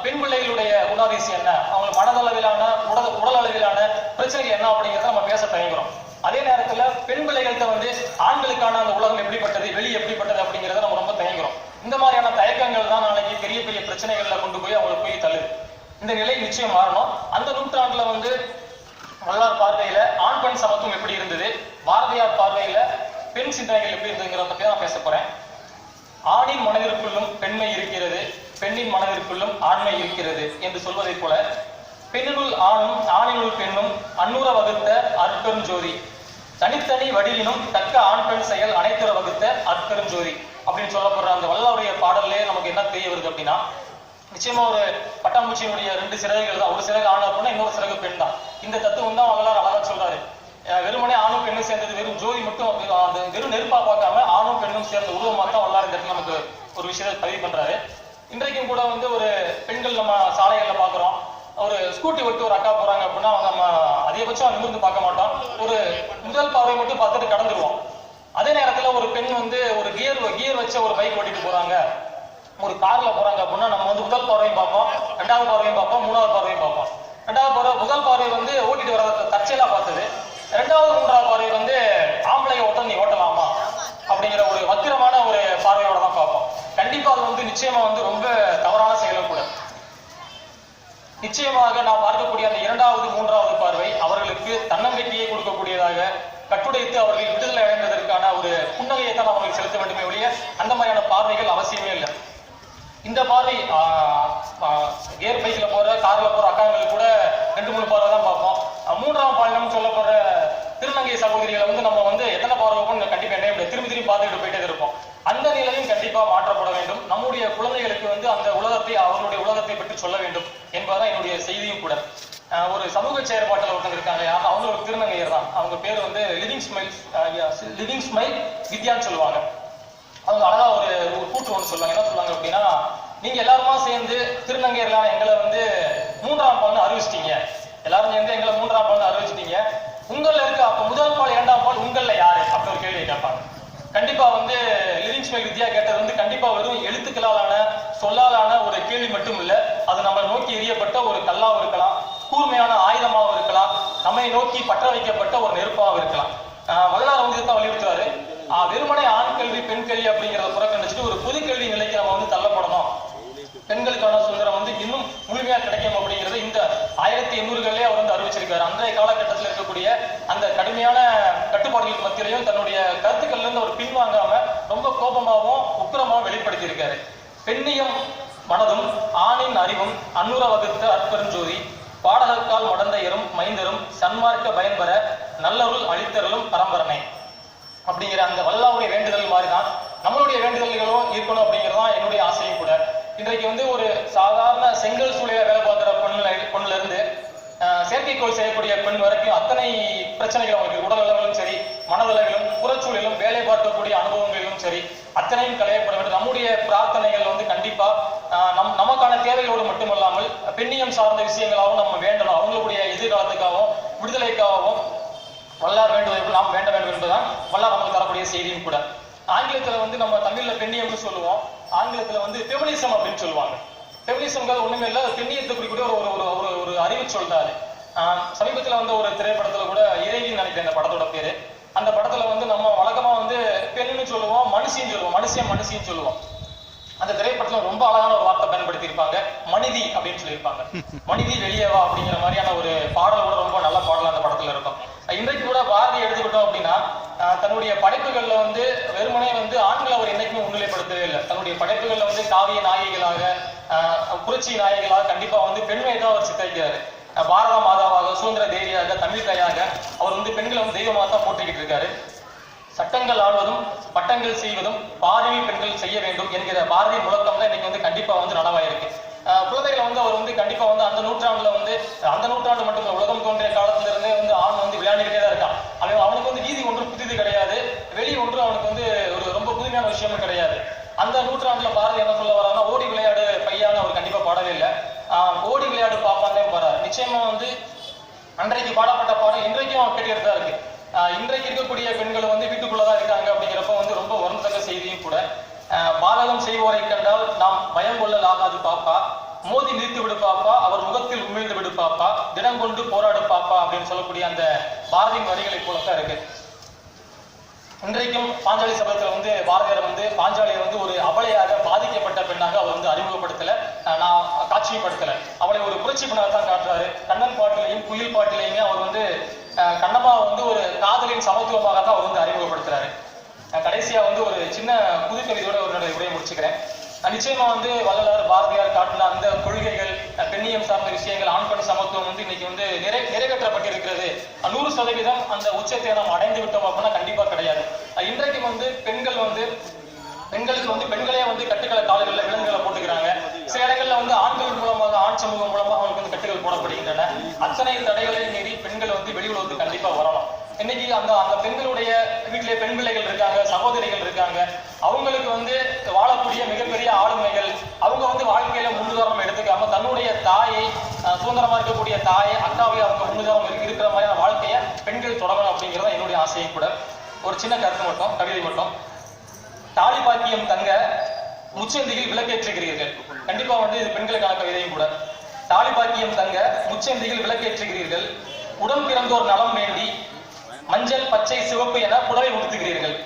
பெண் பிள்ளைகளுடைய குணாதிசயம் என்ன, அவங்க மனதளவிலான உடல் அளவிலான பிரச்சனைகள் என்ன அப்படிங்கிறத நம்ம பேச தயங்குறோம். அதே நேரத்துல பெண் பிள்ளைகள்கிட்ட வந்து ஆண்களுக்கான அந்த உலகம் எப்படிப்பட்டது, வெளி எப்படிப்பட்டது அப்படிங்கிறத நம்ம ரொம்ப தயங்குறோம். இந்த மாதிரியான தயக்கங்கள் தான் நாளைக்கு பெரிய பெரிய பிரச்சனைகள்ல கொண்டு போய் அவங்களுக்கு போய் தள்ளுது. இந்த நிலை நிச்சயம் மாறணும். அந்த நூற்றாண்டுல வந்து வள்ளலார் பார்வையில ஆண் பெண் சமத்துவம் எப்படி இருந்தது, பாரதியார் பார்வையில பெண் சிந்தனைகள் எப்படி இருந்ததுங்கிறத பத்தி நான் பேச போறேன். ஆணின் மனதிற்குள்ளும் பெண்மை இருக்கிறது, பெண்ணின் மனதிற்குள்ளும் ஆண்மை இருக்கிறது என்று சொல்வதை போல, பெண்ணினுள் ஆணும் ஆணினுள் பெண்ணும் அன்னூர வகுத்த அற்பெரும் ஜோதி, தனித்தனி வடிவினும் தக்க ஆண் பெண் செயல் அனைத்துற வகுத்த அற்பெரும் ஜோதி அப்படின்னு சொல்லப்படுற அந்த வள்ளலாருடைய பாடல்லே நமக்கு என்ன தெரிய வருது அப்படின்னா, நிச்சயமா ஒரு பட்டாம்பூச்சியினுடைய 2 சிறகுகள் தான், ஒரு சிறகு ஆண் அப்படின்னா இன்னொரு சிறகு பெண் தான். இந்த தத்துவம் தான் வள்ளலார் அழகா சொல்றாரு. வெறுமனே ஆணும் பெண்ணும் சேர்ந்தது வெறும் ஜோதி மட்டும், அந்த வெறும் நெருப்பா பார்க்காம ஆணும் பெண்ணும் சேர்ந்த உருவமா தான் வள்ளலார் இந்த இடத்துல நமக்கு ஒரு விஷயத்தை பதிவு பண்றாரு. இன்றைக்கும் கூட வந்து ஒரு பெண்கள் நம்ம சாலைகள்ல பாக்குறோம், ஒரு ஸ்கூட்டி ஓட்டு ஒரு அக்கா போறாங்க அப்படின்னா அவங்க நம்ம அதிகபட்சம் நிமிர்ந்து பார்க்க மாட்டோம், ஒரு முதல் பார்வை மட்டும் பார்த்துட்டு கடந்துருவோம். அதே நேரத்துல ஒரு பெண் வந்து ஒரு கியர் வச்ச ஒரு பைக் ஓட்டிட்டு போறாங்க, ஒரு கார்ல போறாங்க அப்படின்னா நம்ம வந்து முதல் பார்வையும் பார்ப்போம், 2வது பார்வையும் பார்ப்போம், 3வது பார்வையும் பார்ப்போம். 2வது பார்வை முதல் பார்வை வந்து ஓட்டிட்டு வர்றத தற்செயலா பார்த்தது, 2வது 3வது பார்வை வந்து ஆம்பளைய ஓட்ட நீ ஓட்டலாமா அப்படிங்கிற ஒரு வக்கிரமான ஒரு பார்வையோட தான் பார்ப்போம். கண்டிப்பா அது வந்து நிச்சயமா வந்து ரொம்ப தவறான செயலும் கூட. நிச்சயமாக நான் பார்க்கக்கூடிய அந்த 2வது 3வது பார்வை அவர்களுக்கு தன்னம்பிக்கையை கொடுக்கக்கூடியதாக, கட்டுடைத்து அவர்கள் விடுதலை அடைந்ததற்கான ஒரு புன்னகையை தான் அவர்களுக்கு செலுத்த வேண்டுமே ஒழிய அந்த மாதிரியான பார்வைகள் அவசியமே இல்லை. இந்த பார்வை கியர் பைக்ல போற, கார்ல போற அக்காங்களுக்கு கூட 2-3 பார்வை தான் பார்ப்போம். 3ஆம் பாலினம் சொல்லப்படுற திருநங்கை சகோதரிகளை வந்து நம்ம வந்து எத்தனை பார்வை கண்டிப்பா என்ன திரும்பி பார்த்துக்கிட்டு போயிட்டே இருப்போம். அந்த நிலையும் கண்டிப்பா மாற்றப்பட வேண்டும். நம்முடைய குழந்தைகளுக்கு வந்து அந்த உலகத்தை, அவர்களுடைய உலகத்தை பற்றி சொல்ல வேண்டும் என்பதுதான் என்னுடைய செய்தியும் கூட. ஒரு சமூக செயற்பாட்டில் ஒருத்தங்க இருக்காங்க, அவங்க ஒரு திருநங்கையர் தான். அவங்க பேர் வந்து லிவிங் ஸ்மைல் வித்யான்னு சொல்லுவாங்க. அவங்க அழகா ஒரு கூற்று ஒன்று சொல்லுவாங்க. என்ன சொல்லுவாங்க அப்படின்னா, நீங்க எல்லாருமா சேர்ந்து திருநங்கையர்களான எங்களை வந்து 3ஆம் பால்னு அறிவிச்சிட்டீங்க, எல்லாரும் சேர்ந்து எங்களை 3ஆம் பால்னு அறிவிச்சிட்டீங்க, உங்கள்ல இருக்க அப்ப முதல் பால் 2ஆம் பால் உங்கள்ல யாரு அப்படி ஒரு கேள்வியை கேட்பாங்க. கண்டிப்பா வந்து லிவிங் ஸ்மைல் வித்யா கேட்டது வந்து கண்டிப்பா வெறும் எழுத்துக்களாலான சொல்லாலான ஒரு கேள்வி மட்டும் இல்ல, அது நம்ம நோக்கி எரியப்பட்ட ஒரு கல்லாவும் இருக்கலாம், கூர்மையான ஆயுதமாகவும் இருக்கலாம், நம்மை நோக்கி பற்ற வைக்கப்பட்ட ஒரு நெருப்பாகவும் இருக்கலாம். வள்ளலார் வந்து இதான் வலியுறுத்துறாரு, வெறுமனே ஆண் கல்வி பெண் கல்வி அப்படிங்கிறத புறக்கணிச்சுட்டு ஒரு பொது கல்வி நிலைக்கு நம்ம வந்து தள்ளப்படணும், பெண்களுக்கான சுதந்திரம் வந்து இன்னும் முழுமையா கிடைக்கும் அப்படிங்கிறது இந்த 1800களே அவர் வந்து அறிவிச்சிருக்காரு. அன்றைய காலகட்டத்தில் இருக்கக்கூடிய அந்த கடுமையான கட்டுப்பாடுகளுக்கு மத்தியிலையும் தன்னுடைய கருத்துக்கள்ல இருந்து அவர் பின்வாங்காம ரொம்ப கோபமாகவும் உக்கிரமாகவும் வெளிப்படுத்தி இருக்காரு. பெண்ணியம் மனதும் ஆணின் அறிவும் அன்னூர வகுத்த அற்பெருஞ்சோதி, பாடகக்கால் மடந்தையரும் மைந்தரும் சன்மார்க்க பயன்பெற நல்லருள் அளித்தருளும் பரம்பரனை அப்படிங்கிற அந்த வள்ளலாருடைய வேண்டுதல் மாதிரிதான் நம்மளுடைய வேண்டுதல்களும் இருக்கணும் அப்படிங்கிறதான் என்னுடைய ஆசையும் கூட. இன்றைக்கு வந்து ஒரு சாதாரண செங்கல் சூளையில வேலை பார்க்குற பொண்ணுல இருந்து செயற்கை செயற்கைக்கோள் செய்யக்கூடிய பெண் வரைக்கும் அத்தனை பிரச்சனைகள் அவங்களுக்கு உடல்நலங்களும் சரி, மனதளவிலும், புறச்சூழலும், வேலை பார்க்கக்கூடிய அனுபவங்களிலும் சரி, அத்தனையும் களையப்பட வேண்டும். நம்முடைய பிரார்த்தனைகள் வந்து கண்டிப்பா நமக்கான தேவைகளோடு மட்டுமல்லாமல் பெண்ணியம் சார்ந்த விஷயங்களாகவும் நம்ம வேண்டணும். அவங்களுடைய எதிர்காலத்துக்காகவும் விடுதலைக்காகவும் வல்லார் வேண்டும், நாம் வேண்ட வேண்டும் என்பதுதான் வல்லார் நமக்கு தரக்கூடிய செய்தியும் கூட. ஆங்கிலத்துல வந்து நம்ம தமிழ்ல பெண்ணியம்னு சொல்லுவோம், ஆங்கிலத்துல வந்து ஃபெமினிசம் அப்படின்னு சொல்லுவாங்க. ஃபெமினிசம்ங்கிறது ஒண்ணுமே இல்லை, பெண்ணியத்தை குறிக்கூடிய ஒரு அறிவு சொல் தான் அது. சமீபத்துல வந்து ஒரு திரைப்படத்துல கூட இறைவின்னு நினைக்கிறேன் அந்த படத்தோட பேரு. அந்த படத்துல வந்து நம்ம வழக்கமா வந்து பெண்ணுன்னு சொல்லுவோம், மனுஷின்னு சொல்லுவோம், மனுஷின்னு சொல்லுவோம். அந்த திரைப்படத்துல ரொம்ப அழகான ஒரு வார்த்தை பயன்படுத்தி இருப்பாங்க, மனிதி அப்படின்னு சொல்லியிருப்பாங்க. மனிதி வெளியேவா அப்படிங்கிற மாதிரியான ஒரு பாடல் கூட ரொம்ப நல்ல பாடல் அந்த படத்துல இருக்கும். இன்றைக்கு கூட பாரதி எடுத்துக்கிட்டோம் அப்படின்னா தன்னுடைய படைப்புகள்ல வந்து வெறுமனே வந்து ஆண்களை அவர் என்னைக்குமே முன்னிலைப்படுத்தவே இல்லை. தன்னுடைய படைப்புகள்ல வந்து காவிய நாயகிகளாக, புரட்சி நாயகிகளாக கண்டிப்பா வந்து பெண்மையை தான் அவர் சித்தரிக்கிறாரு. பாரத மாதாவாக, சுதந்திர தேவியாக, தமிழ் தாயாக அவர் வந்து பெண்களை வந்து தெய்வமாக தான் போட்டிக்கிட்டு இருக்காரு. சட்டங்கள் ஆள்வதும் பட்டங்கள் செய்வதும் பாரதி பெண்கள் செய்ய வேண்டும் என்கிற பாரதி முழக்கம் தான் இன்னைக்கு வந்து கண்டிப்பா வந்து நனவாயிருக்கு. குழந்தைகளை வந்து அவர் வந்து கண்டிப்பா வந்து அந்த நூற்றாண்டுல வந்து, அந்த நூற்றாண்டு மட்டும் இல்லை, உலகம் தோன்றிய காலத்துல இருந்தே வந்து ஆண் வந்து விளையாண்டுக்கிட்டே தான் இருக்கான். அவனுக்கு வந்து வீதி ஒன்றும் புதிது கிடையாது, வெளி ஒன்றும் அவனுக்கு வந்து ஒரு ரொம்ப புதுமையான விஷயமும் கிடையாது. அந்த நூற்றாண்டுல பாரதி என்ன சொல்ல வராங்கன்னா, ஓடி விளையாடு பையான்னு அவர் கண்டிப்பா பாடவே இல்லை, ஓடி விளையாடு பாப்பான்னே பாடுறாரு. நிச்சயமா வந்து அன்றைக்கு பாடப்பட்ட பாடம் இன்றைக்கும் அவர் கேட்டுக்கிட்டு தான் இருக்கு. இன்றைக்கு இருக்கக்கூடிய பெண்கள் வந்து வீட்டுக்குள்ளதான் இருக்காங்க அப்படிங்கிறப்ப வந்து ரொம்ப வருந்தத்தக்க செய்தியும் கூட. பாதகம் செய்வோரை கண்டால் நாம் பயம் கொள்ளல் ஆகாது பாப்பா, மோதி நிறுத்தி விடு பாப்பா, அவர் முகத்தில் உமிழ்ந்து விடு பாப்பா, திடம் கொண்டு போராடு பாப்பா அப்படின்னு சொல்லக்கூடிய அந்த பாரதியின் வரிகளை போலத்தான் இருக்கு. இன்றைக்கும் பாஞ்சாலி சபதத்துல வந்து பாரதியார் வந்து பாஞ்சாலியை வந்து ஒரு அவளையாக, பாதிக்கப்பட்ட பெண்ணாக அவர் வந்து அறிமுகப்படுத்தல, நான் காட்சிப்படுத்தல, அவளை ஒரு புரட்சி பெண்ணாகத்தான் காட்டுறாரு. கண்ணன் பாட்டிலையும் குயில் பாட்டிலையுமே அவர் வந்து கண்ணம்மா வந்து ஒரு காதலின் சமத்துவமாகத்தான் அவர் வந்து அறிமுகப்படுத்துறாரு. கடைசியா வந்து ஒரு சின்ன புதுக்கவிதையோட ஒரு உரையை முடிச்சுக்கிறேன். நிச்சயமா வந்து வள்ளலார், பாரதியார் காட்டின அந்த கொள்கைகள், பெண்ணியம் சார்ந்த விஷயங்கள், ஆண் பெண் சமத்துவம் வந்து இன்னைக்கு வந்து நிறைவேற்றப்பட்டிருக்கிறது. 100% அந்த உச்சத்தை நாம் அடைந்து விட்டோம் அப்படின்னா கண்டிப்பா கிடையாது. இன்றைக்கும் வந்து பெண்களுக்கு வந்து பெண்களே வந்து கட்டுக்களை கால்களில் விலங்குகளை போட்டுக்கிறாங்க. சில இடங்கள்ல வந்து ஆண்கள் மூலமாக, ஆண் சமூகம் மூலமாக அவங்களுக்கு வந்து கட்டுகள் போடப்படுகின்றன. அத்தனை தடைகளை மீறி பெண்கள் வந்து வெளியுறவு வந்து கண்டிப்பா வரணும். இன்னைக்கு அந்த பெண்களுடைய வீட்டிலே பெண் பிள்ளைகள் இருக்காங்க, சகோதரிகள் இருக்காங்க. அவங்களுக்கு வந்து வாழக்கூடிய மிகப்பெரிய ஆளுமைகள், அவங்க வந்து வாழ்க்கையில முன்னுதாரணம் எடுத்துக்காம தன்னுடைய தாயை, சுதந்திரமா இருக்கக்கூடிய தாயை, அக்காவை அவங்க முன்னுதாரணம் இருக்கிற மாதிரியான வாழ்க்கையை பெண்கள் தொடங்கணும் அப்படிங்கிறத என்னுடைய ஆசையும் கூட. ஒரு சின்ன கருத்து மட்டும், கவிதை மட்டும். தாலி பாக்கியம் தங்க முச்சந்தியில் விளக்கேற்றுகிறீர்கள். கண்டிப்பா வந்து இது பெண்களுக்கான கவிதையும் கூட. தாலி பாக்கியம் தங்க முச்சந்தியில் விளக்கேற்றுகிறீர்கள், உடன் பிறந்தோர் நலம் வேண்டி மஞ்சள், பச்சை, சிவப்பு என புடவை உடுத்துகிறீர்கள்.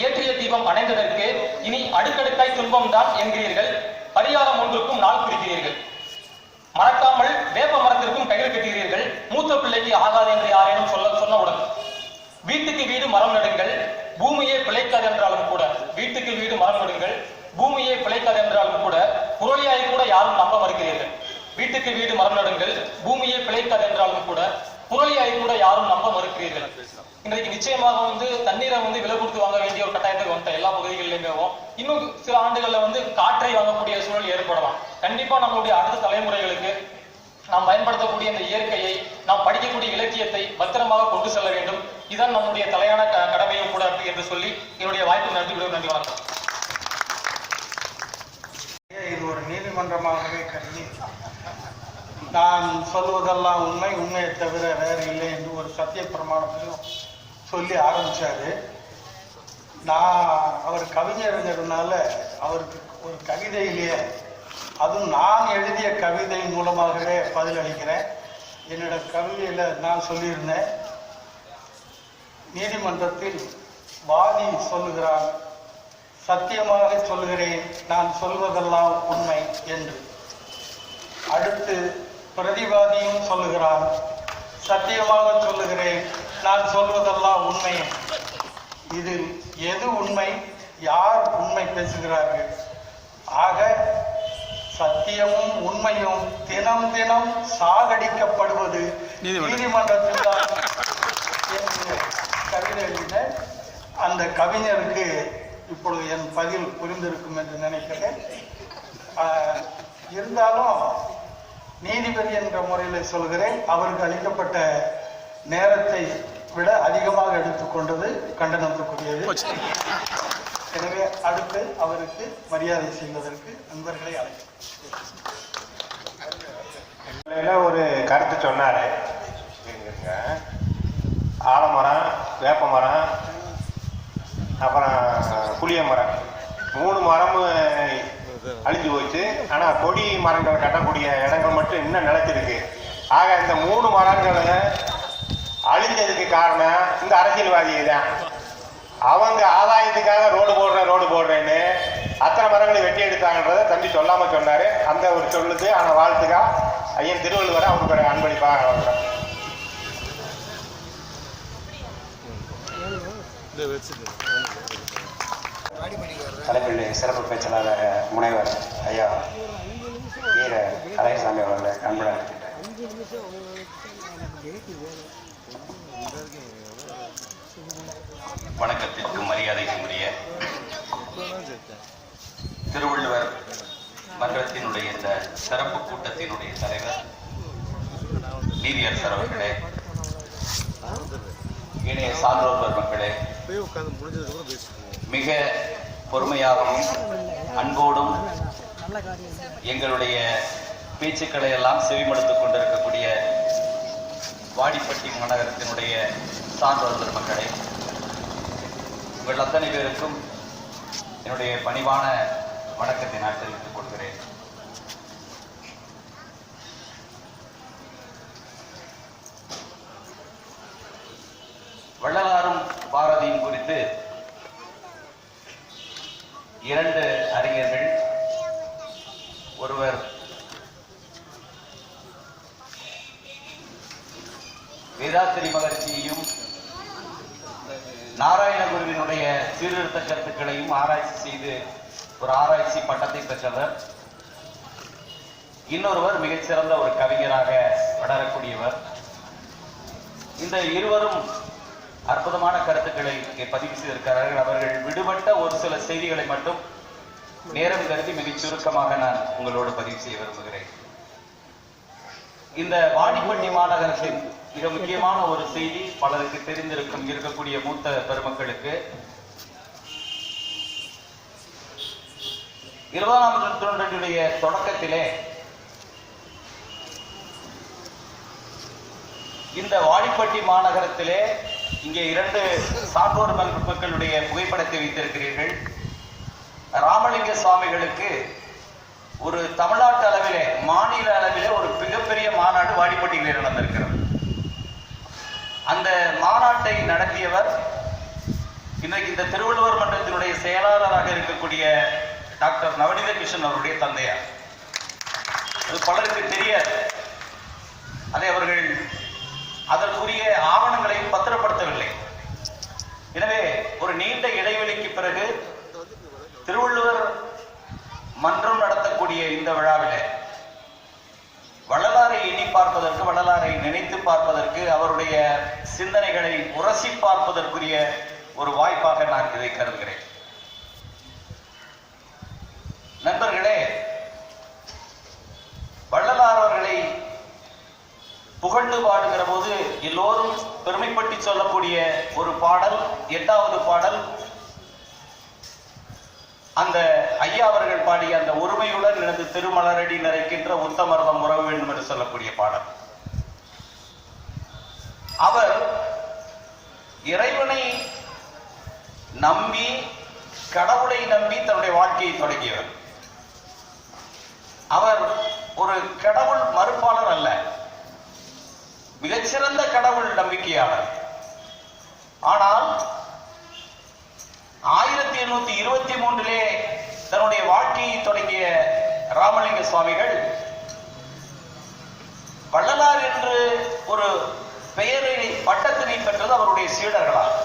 ஏற்றிய தீபம் அணைந்ததற்கு இனி அடுக்கடுக்காய் துன்பம் தான் என்கிறீர்கள். பரிகாரம் ஒன்றுக்கும் நாள் குறிக்கிறீர்கள். மறக்காமல் வேப்ப மரத்திற்கும் கயிறு கட்டுகிறீர்கள். மூத்த பிள்ளைக்கு ஆகாது என்று யாரேனும் சொன்னவுடன் வீட்டுக்கு வீடு மரம் நடுங்கள், பூமியே பிழைக்காது என்றாலும் கூட, வீட்டுக்கு வீடு மரம் நடுங்கள், பூமியே பிழைக்காது என்றாலும் கூட புரளியாய் கூட யாரும் நம்ப மறுக்கிறீர்கள். வீட்டுக்கு வீடு மரம் நடுங்கள், பூமியே பிழைக்காது என்றாலும் கூட புரளியாய் கூட யாரும் நம்ப மறுக்கிறீர்கள். இன்றைக்கு நிச்சயமாக வந்து தண்ணீரை வந்து விலை கொடுத்து வாங்க வேண்டிய ஒரு கட்டாயத்துக்கு வந்துட்ட எல்லா பகுதிகளிலுமே. இன்னும் சில ஆண்டுகள்ல வந்து காற்றை வாங்கக்கூடிய சூழல் ஏற்படலாம். கண்டிப்பா நம்மளுடைய அடுத்த தலைமுறைகளுக்கு நாம் பயன்படுத்தக்கூடிய இந்த இயற்கையை, நாம் படிக்கக்கூடிய இலக்கியத்தை பத்திரமாக கொண்டு செல்ல வேண்டும். இதுதான் நம்முடைய தலையான கடமையும் கூட என்று சொல்லி என்னுடைய வாய்ப்பு நன்றி. நன்றி, வணக்கம். இது ஒரு நீதிமன்றமாகவே கருதி நான் சொல்வதெல்லாம் உண்மை, உண்மையை தவிர வேறு இல்லை என்று ஒரு சத்திய பிரமாணத்திலும் சொல்லி ஆரம்பிச்சாரு. அவர் கவிஞருங்கிறதுனால அவருக்கு ஒரு கவிதையிலேயே, அதுவும் நான் எழுதிய கவிதை மூலமாகவே பதிலளிக்கிறேன். என்னோட கவிதையில் நான் சொல்லியிருந்தேன், நீதிமன்றத்தில் வாதி சொல்லுகிறான், சத்தியமாக சொல்லுகிறேன் நான் சொல்வதெல்லாம் உண்மை என்று. அடுத்து பிரதிவாதியும் சொல்லுகிறான், சத்தியமாக சொல்லுகிறேன் நான் சொல்வதெல்லாம் உண்மை. இதில் எது உண்மை, யார் உண்மை பேசுகிறார்கள்? ஆக சத்தியமும் உண்மையும் தினம் தினம் சாகடிக்கப்படுவது நீதிமன்றத்தில் தான் என்று கவிதை எழுதின அந்த கவிஞருக்கு இப்பொழுது என் பதில் புரிந்திருக்கும் என்று நினைக்கிறேன். இருந்தாலும் நீதிபதி என்ற முறையில் சொல்கிறேன், அவருக்கு அளிக்கப்பட்ட நேரத்தை விட அதிகமாக எடுத்துக்கொண்டது கண்டனத்துக்குரியது. எனவே அடுத்து அவருக்கு மரியாதை செய்வதற்கு நண்பர்களை அழைக்கிறேன். ஒரு கருத்து சொன்னாரு, ஆலமரம், வேப்ப மரம், அப்புறம் புளிய மரம், 3 மரமும் அழிஞ்சு போச்சு. ஆனா கொடி மரங்கள் கட்டக்கூடிய இடங்கள் மட்டும் இன்னும் நிலைச்சிருக்கு. ஆக இந்த 3 மரங்களும் அழிஞ்சதுக்கு காரணம் இந்த அரசியல்வாதியை தான். அவங்க ஆதாயத்துக்காக ரோடு போடுறேன்னு அத்தனை மரங்களை வெட்டி எடுத்தாங்கன்றதை தம்பி சொல்லாம சொன்னாரு. அந்த ஒரு சொல்லுது. ஆனா வாழ்த்துக்கா ஐயன் திருவள்ளுவரை அவருக்கு ஒரு அன்பளிப்பாக வளர்க்குறேன். தலைப்பில் சிறப்பு பேச்சாளர் முனைவர் ஐயா வீர அழகசாமி அவர்களை அன்புடன் இருக்கின்றேன். வணக்கத்திற்கு மரியாதைக்குரிய திருவள்ளுவர் மன்றத்தினுடைய இந்த சிறப்பு கூட்டத்தினுடைய தலைவர் நீதியரசர் அவர்களே, இணைய சான்றோர் பெருமக்களே, மிக பொறுமையாகவும் அன்போடும் எங்களுடைய பேச்சுக்களை எல்லாம் செவிமடுத்துக் கொண்டிருக்கக்கூடிய வாடிப்பட்டி மாநகரத்தினுடைய சான்றோர் பெருமக்களே, உங்கள் அத்தனை பேருக்கும் என்னுடைய பணிவான வணக்கத்தை நான் தெரிவித்துக் கொள்கிறேன். வள்ளலாரும் பாரதியும் குறித்து 2 அறிஞர்கள், ஒருவர் வேதாத்திரி மகர்ஷியையும் நாராயணகுருவினுடைய சீர்திருத்த கருத்துக்களையும் ஆராய்ச்சி செய்து ஒரு ஆராய்ச்சி பட்டத்தை பெற்றவர். இன்னொருவர் மிகச்சிறந்த ஒரு கவிஞராக வளரக்கூடியவர். இந்த இருவரும் அற்புதமான கருத்துக்களை பதிவு செய்திருக்கிறார்கள். அவர்கள் விடுபட்ட ஒரு சில செய்திகளை மட்டும் நேரம் கருதி மிகச் சுருக்கமாக நான் உங்களோடு பதிவு செய்ய விரும்புகிறேன். இந்த வாடிப்பட்டி மாநகரத்தின் மிக முக்கியமான ஒரு செய்தி பலருக்கு தெரிந்திருக்கும். இருக்கக்கூடிய மூத்த பெருமக்களுக்கு 20ஆம் நூற்றாண்டினுடைய தொடக்கத்திலே இந்த வாடிப்பட்டி மாநகரத்திலே இங்கே 2 சான்றோர் மக்களுடைய புகைப்படத்தை வைத்திருக்கிறீர்கள். ராமலிங்க சுவாமிகளுக்கு ஒரு தமிழ்நாட்டு அளவிலே, மாநில அளவிலே ஒரு மிகப்பெரிய மாநாடு வாடிப்பட்டியிலே நடந்திருக்கிறது. அந்த மாநாட்டை நடத்தியவர் இன்றைக்கு இந்த திருவள்ளுவர் மன்றத்தினுடைய செயலாளராக இருக்கக்கூடிய டாக்டர் நவநீத கிருஷ்ணன் அவருடைய தந்தையார். அது பலருக்கு தெரியாது. அதை அவர்கள் அதற்குரிய ஆவணங்களையும் பத்திரப்படுத்தவில்லை. எனவே ஒரு நீண்ட இடைவெளிக்கு பிறகு திருவள்ளுவர் மன்றம் நடத்தக்கூடிய இந்த விழாவிலே வள்ளலாரை எண்ணி பார்ப்பதற்கு, வள்ளலாரை நினைத்து பார்ப்பதற்கு, அவருடைய சிந்தனைகளை உரசி பார்ப்பதற்குரிய ஒரு வாய்ப்பாக நான் இதை கருதுகிறேன். நண்பர்களே, வள்ளலார் அவர்களை புகழ்ந்து பாடுகிற போது எல்லோரும் பெருமைப்பட்டு சொல்லக்கூடிய ஒரு பாடல், 8வது பாடல், அந்த ஐயா அவர்கள் பாடிய அந்த ஒருமையுடன் எனது திருமலரடி நிறைக்கின்ற உத்தமர்தம் உறவு வேண்டும் என்று சொல்லக்கூடிய பாடல். அவர் இறைவனை நம்பி, கடவுளை நம்பி தன்னுடைய வாழ்க்கையை தொடங்கியவர். அவர் ஒரு கடவுள் மறுப்பாளர் அல்ல, மிகச்சிறந்த கடவுள் நம்பிக்கையாளர். ஆனால் 1823 தன்னுடைய வாழ்க்கையை தொடங்கிய ராமலிங்க சுவாமிகள் வள்ளலார் என்று ஒரு பெயரை, பட்டத்தினை பெற்றது அவருடைய சீடர்களால்.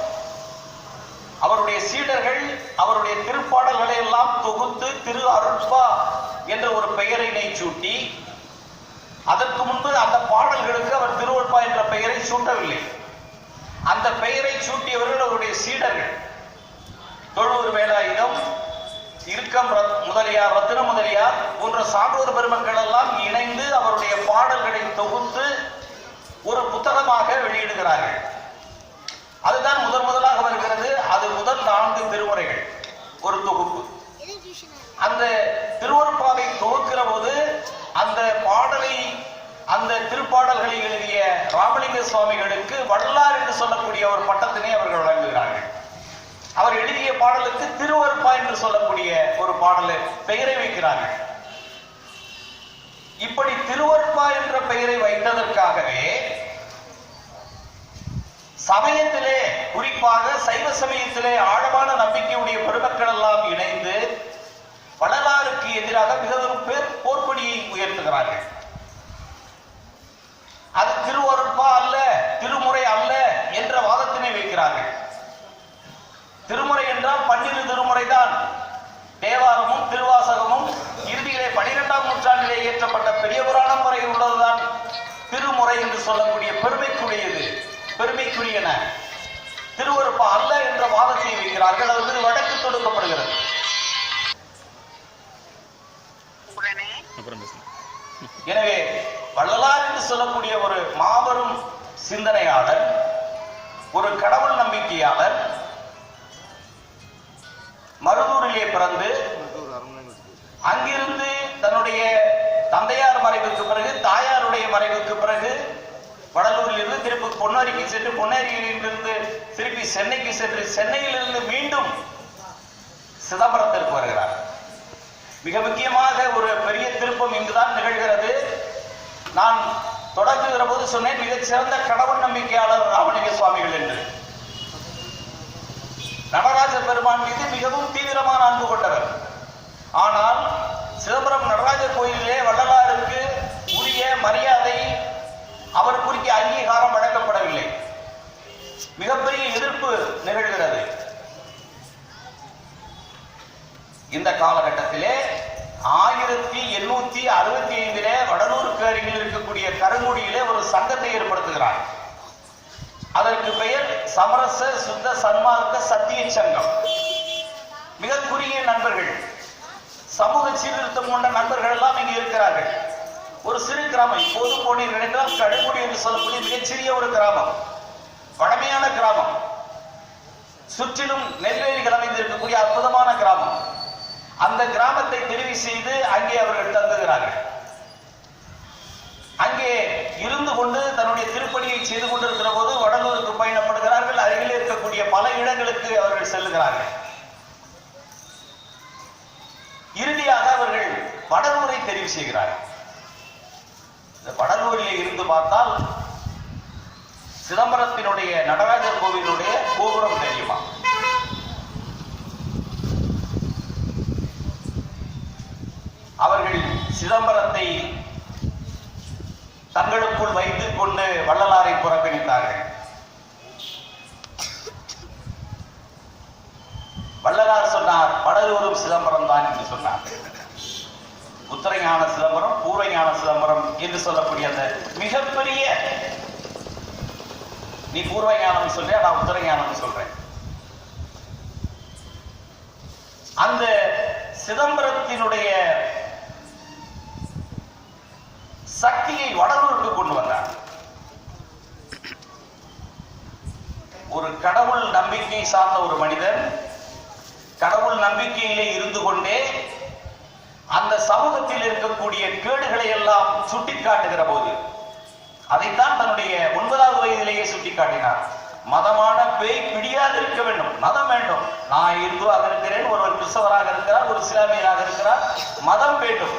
அவருடைய சீடர்கள் அவருடைய திருப்பாடல்களை எல்லாம் தொகுத்து திரு அருட்பா என்ற ஒரு பெயரினை சூட்டி, அதற்கு முன்பு அந்த பாடல்களுக்கு அவர் திருவள்ளுவா என்ற பெயரை சூட்டவில்லை. அந்த பெயரை சூட்டியவர்கள் அவருடைய சீடர்கள். தொழுவூர் வேலாயுதம், இருக்கம் முதலியார், ரத்தின முதலியார் போன்ற போன்ற சான்றோர் பெருமக்கள் எல்லாம் இணைந்து அவருடைய பாடல்களை தொகுத்து ஒரு புத்தகமாக வெளியிடுகிறார்கள். அதுதான் முதலாக வருகிறது. அது முதல் 4 திருமுறைகள் ஒரு தொகுப்பு. அந்த திருவருட்பாவை தொகுக்கிற போது அந்த பாடலை, அந்த திருப்பாடல்களை எழுதிய ராமலிங்க சுவாமிகளுக்கு வள்ளலார் என்று சொல்லக்கூடிய ஒரு பட்டத்தினை அவர்கள் வழங்குகிறார்கள். அவர் எழுதிய பாடலுக்கு திருவருட்பா என்று சொல்லக்கூடிய ஒரு பாடலை பெயரை வைக்கிறார்கள். இப்படி திருவருட்பா என்ற பெயரை வைத்ததற்காகவே சமயத்திலே, குறிப்பாக சைவ சமயத்திலே ஆழமான நம்பிக்கையுடைய பெருமக்கள் எல்லாம் இணைந்து வள்ளலாருக்கு எதிராக மிகவும் போர்க்கொடியை உயர்த்துகிறார்கள். அது திருவருட்பா அல்ல, திருமுறை அல்ல என்ற வாதத்தினை வைக்கிறார்கள். திருமுறை என்றால் 12 திருமுறை தான். தேவாரமும் திருவாசகமும் இறுதியிலே 12ஆம் நூற்றாண்டிலே இயற்றப்பட்ட பெரிய புராணம் வரை உள்ளதுதான் திருமுறை என்று சொல்லக்கூடிய பெருமைக்குரியன. திருவருட்பா அல்ல என்ற வாதத்தை வைக்கிறார்கள். அது வழக்கு தொடுக்கப்படுகிறது. எனவே வள்ளலார் என்று சொல்லக்கூடிய ஒரு மாபெரும் சிந்தனையாளர், ஒரு கடவுள் நம்பிக்கையாளர், மருதூரிலே பிறந்து அங்கிருந்து தன்னுடைய தந்தையார் மறைவுக்கு பிறகு, தாயாருடைய மறைவுக்கு பிறகு வடலூரில் இருந்து திருப்பி பொன்னேரிக்கு சென்று, பொன்னேரியிலிருந்து திருப்பி சென்னைக்கு சென்று, சென்னையிலிருந்து மீண்டும் சிதம்பரத்திற்கு வருகிறார். மிக முக்கியமாக ஒரு பெரிய திருப்பம் இங்குதான் நிகழ்கிறது. நான் தொடங்குகிற போது சொன்னேன், மிகச் சிறந்த கடவுள் நம்பிக்கையாளர் ராமலிங்க சுவாமிகள் என்று. நடராஜ பெருமான் மீது மிகவும் தீவிரமான அன்பு கொண்டவர். ஆனால் சிதம்பரம் நடராஜர் கோயிலிலே வள்ளலாருக்கு உரிய மரியாதை, அவருக்குரிய அங்கீகாரம் வழங்கப்படவில்லை. மிகப்பெரிய எதிர்ப்பு நிகழ்கிறது. இந்த காலகட்டத்திலே 1865 வடலூருக்கு அருகில் இருக்கக்கூடிய கருங்குடியிலே ஒரு சங்கத்தை ஏற்படுத்துகிறார். அதற்கு பெயர் சமரச சுத்த சன்மார்க்க சத்திய சங்கம். மிக குறுகிய நண்பர்கள், சமூக சீர்திருத்தம் கொண்ட நண்பர்கள் எல்லாம் இங்கு இருக்கிறார்கள். ஒரு சிறு கிராமம், இப்போது போனீர்கள் என்றால் கழுங்குடி என்று சொல்லக்கூடிய மிகச்சிறிய ஒரு கிராமம், பழமையான கிராமம், சுற்றிலும் நெல்வேலிகள் அமைந்திருக்கக்கூடிய அற்புதமான கிராமம். அந்த கிராமத்தை தெரிவு செய்து அங்கே அவர்கள் தங்குகிறார்கள். அங்கே இருந்து கொண்டு தன்னுடைய திருப்பணியை செய்து கொண்டிருக்கிற போது வடலூருக்கு பயணப்படுகிறார்கள். அருகில் இருக்கக்கூடிய பல இடங்களுக்கு அவர்கள் செல்லுகிறார்கள். இறுதியாக அவர்கள் வடலூரை தெரிவு செய்கிறார்கள். இந்த வடலூரில் இருந்து பார்த்தால் சிதம்பரத்தினுடைய நடராஜர் கோவிலுடைய கோபுரம் தெரியுமா? அவர்கள் சிதம்பரத்தை தங்களுக்குள் வைத்துக் கொண்டு வள்ளலாரை புறக்கணித்தார்கள். வள்ளலார் சொன்னார், வடலூரும் சிதம்பரம் தான் என்று சொன்னார். உத்தரஞான சிதம்பரம், பூர்வஞான சிதம்பரம் என்று சொல்லக்கூடிய அந்த மிகப்பெரிய, நீ பூர்வஞானம் சொல்ற, நான் உத்தரஞானம் சொல்றேன். அந்த சிதம்பரத்தினுடைய சக்தியை வடலூருக்கு கொண்டு வந்தார். ஒரு கடவுள் நம்பிக்கை சார்ந்த ஒரு மனிதன் கடவுள் நம்பிக்கையிலே இருந்து கொண்டே அந்த சமூகத்தில் இருக்கக்கூடிய கேடுகளை எல்லாம் சுட்டிக்காட்டுகிற போது, அதைத்தான் தன்னுடைய 9வது வயதிலேயே சுட்டிக்காட்டினார். மதமான பேய் பிடியாது இருக்க வேண்டும், மதம் வேண்டும். நான் இந்துவாக இருக்கிறேன், ஒருவர் கிறிஸ்தவராக இருக்கிறார், ஒரு இஸ்லாமியராக இருக்கிறார், மதம் வேண்டும்.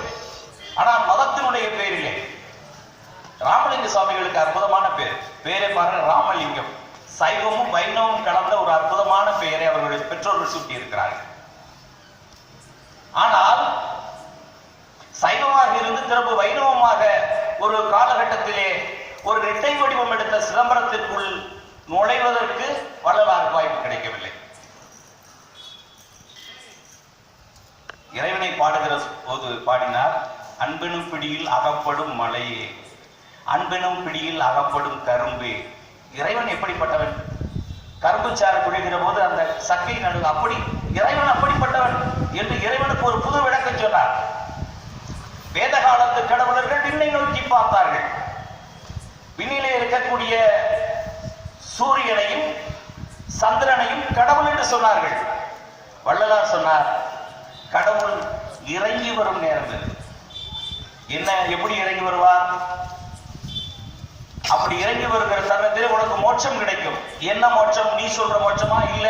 ஆனால் மதத்தினுடைய பேரிலே ராமலிங்க சுவாமிகளுக்கு அற்புதமான பேரை பாருங்க, ராமலிங்கம். சைவமும் வைணவமும் கலந்த ஒரு அற்புதமான பெயரை அவர்களுடைய பெற்றோர்கள் சூட்டி இருக்கிறார்கள். ஆனால் சைவமாக இருந்து திரும்ப வைணவமாக ஒரு காலகட்டத்திலே ஒரு இரட்டை வடிவம் எடுத்த சிதம்பரத்திற்குள் நுழைவதற்கு வள்ளலாருக்கு வாய்ப்பு கிடைக்கவில்லை. இறைவனை பாடுகிற போது பாடினார், அன்பெனும் பிடியில் அகப்படும் மலையே, அன்பெனும் பிடியில் அகப்படும் கரும்பே. இறைவன் எப்படிப்பட்டவன்? கரும்பு சாறு குடிக்கிற போது அந்த சக்கை நடுவு, அப்படி இறைவன் அப்படிப்பட்டவன் என்று இறைவனுக்கு ஒரு புது விளக்கம் சொன்னார். பார்த்தார்கள். விண்ணிலே இருக்கக்கூடிய சூரியனையும் சந்திரனையும் கடவுள் என்று சொன்னார்கள். வள்ளலார் சொன்னார், கடவுள் இறங்கி வரும் நேரம் இது. என்ன, எப்படி இறங்கி வருவார்? அப்படி இறங்கி வருகிற தருணத்திலே உனக்கு மோட்சம் கிடைக்கும். என்ன மோட்சம்? நீ சொல்ற மோட்சமா? இல்ல.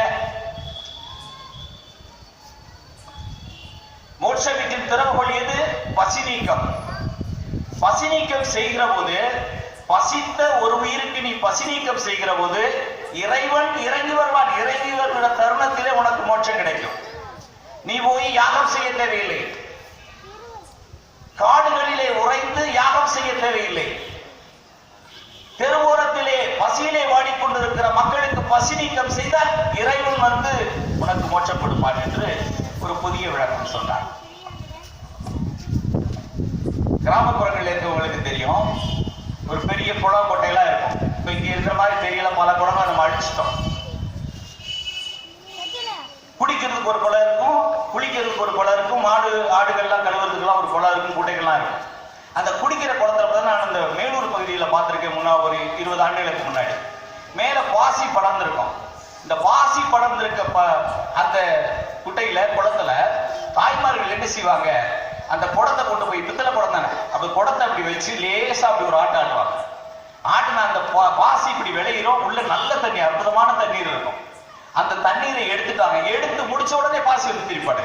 மோட்ச வீட்டின் திறவுகோல் எது? பசி நீக்கம். பசி நீக்கம் செய்கிற போது, பசித்த ஒரு உயிருக்கு நீ பசி நீக்கம் செய்கிற போது இறைவன் இறங்கி வருவான். இறங்கி வருகிற தருணத்திலே உனக்கு மோட்சம் கிடைக்கும். நீ போய் யாகம் செய்ய தேவையில்லை. காடுகளிலே உறைந்து யாகம் செய்ய தேவையில்லை. தெருவோரத்திலே பசியிலே வாடிக்கொண்டிருக்கிற மக்களுக்கு பசி நீக்கம் செய்தால் இறைவன் வந்து உனக்கு மோட்சம் கொடுப்பான் என்று ஒரு புதிய விளக்கம் சொன்னார். கிராமப்புறங்களில் இருக்கவங்களுக்கு தெரியும், ஒரு பெரிய குளம் கொட்டையெல்லாம் இருக்கும். இப்ப இங்க இருக்கிற மாதிரி தெரியல, பல குளங்களை நம்ம அழிச்சிட்டோம். குடிக்கிறதுக்கு ஒரு குளம் இருக்கும், குளிக்கிறதுக்கு ஒரு குளம் இருக்கும், ஆடுகள்லாம் கழுவுறதுக்குலாம் ஒரு குளம் இருக்கும், குட்டைகள்லாம் இருக்கும். அந்த குடிக்கிற குளத்துல நான் அந்த மேலூர் பகுதியில் பார்த்திருக்கேன். ஒரு 20 ஆண்டுகளுக்கு முன்னாடி மேல பாசி படர்ந்திருக்கும். இந்த பாசி படர்ந்திருக்க அந்த குட்டையில குளத்துல தாய்மார்கள் என்ன செய்வாங்க, அந்த குடத்தை கொண்டு போய், பித்தளை குடம் தானே, அப்ப குடத்தை அப்படி வச்சு லேசா அப்படி ஒரு ஆட்டு ஆட்டுவாங்க. ஆட்டுனா அந்த பாசி இப்படி விளையிறோம், உள்ள நல்ல தண்ணி, அற்புதமான தண்ணீர் இருக்கும். அந்த தண்ணீரை எடுத்துட்டாங்க. எடுத்து முடிச்ச உடனே பாசி வந்து திருப்பாடு.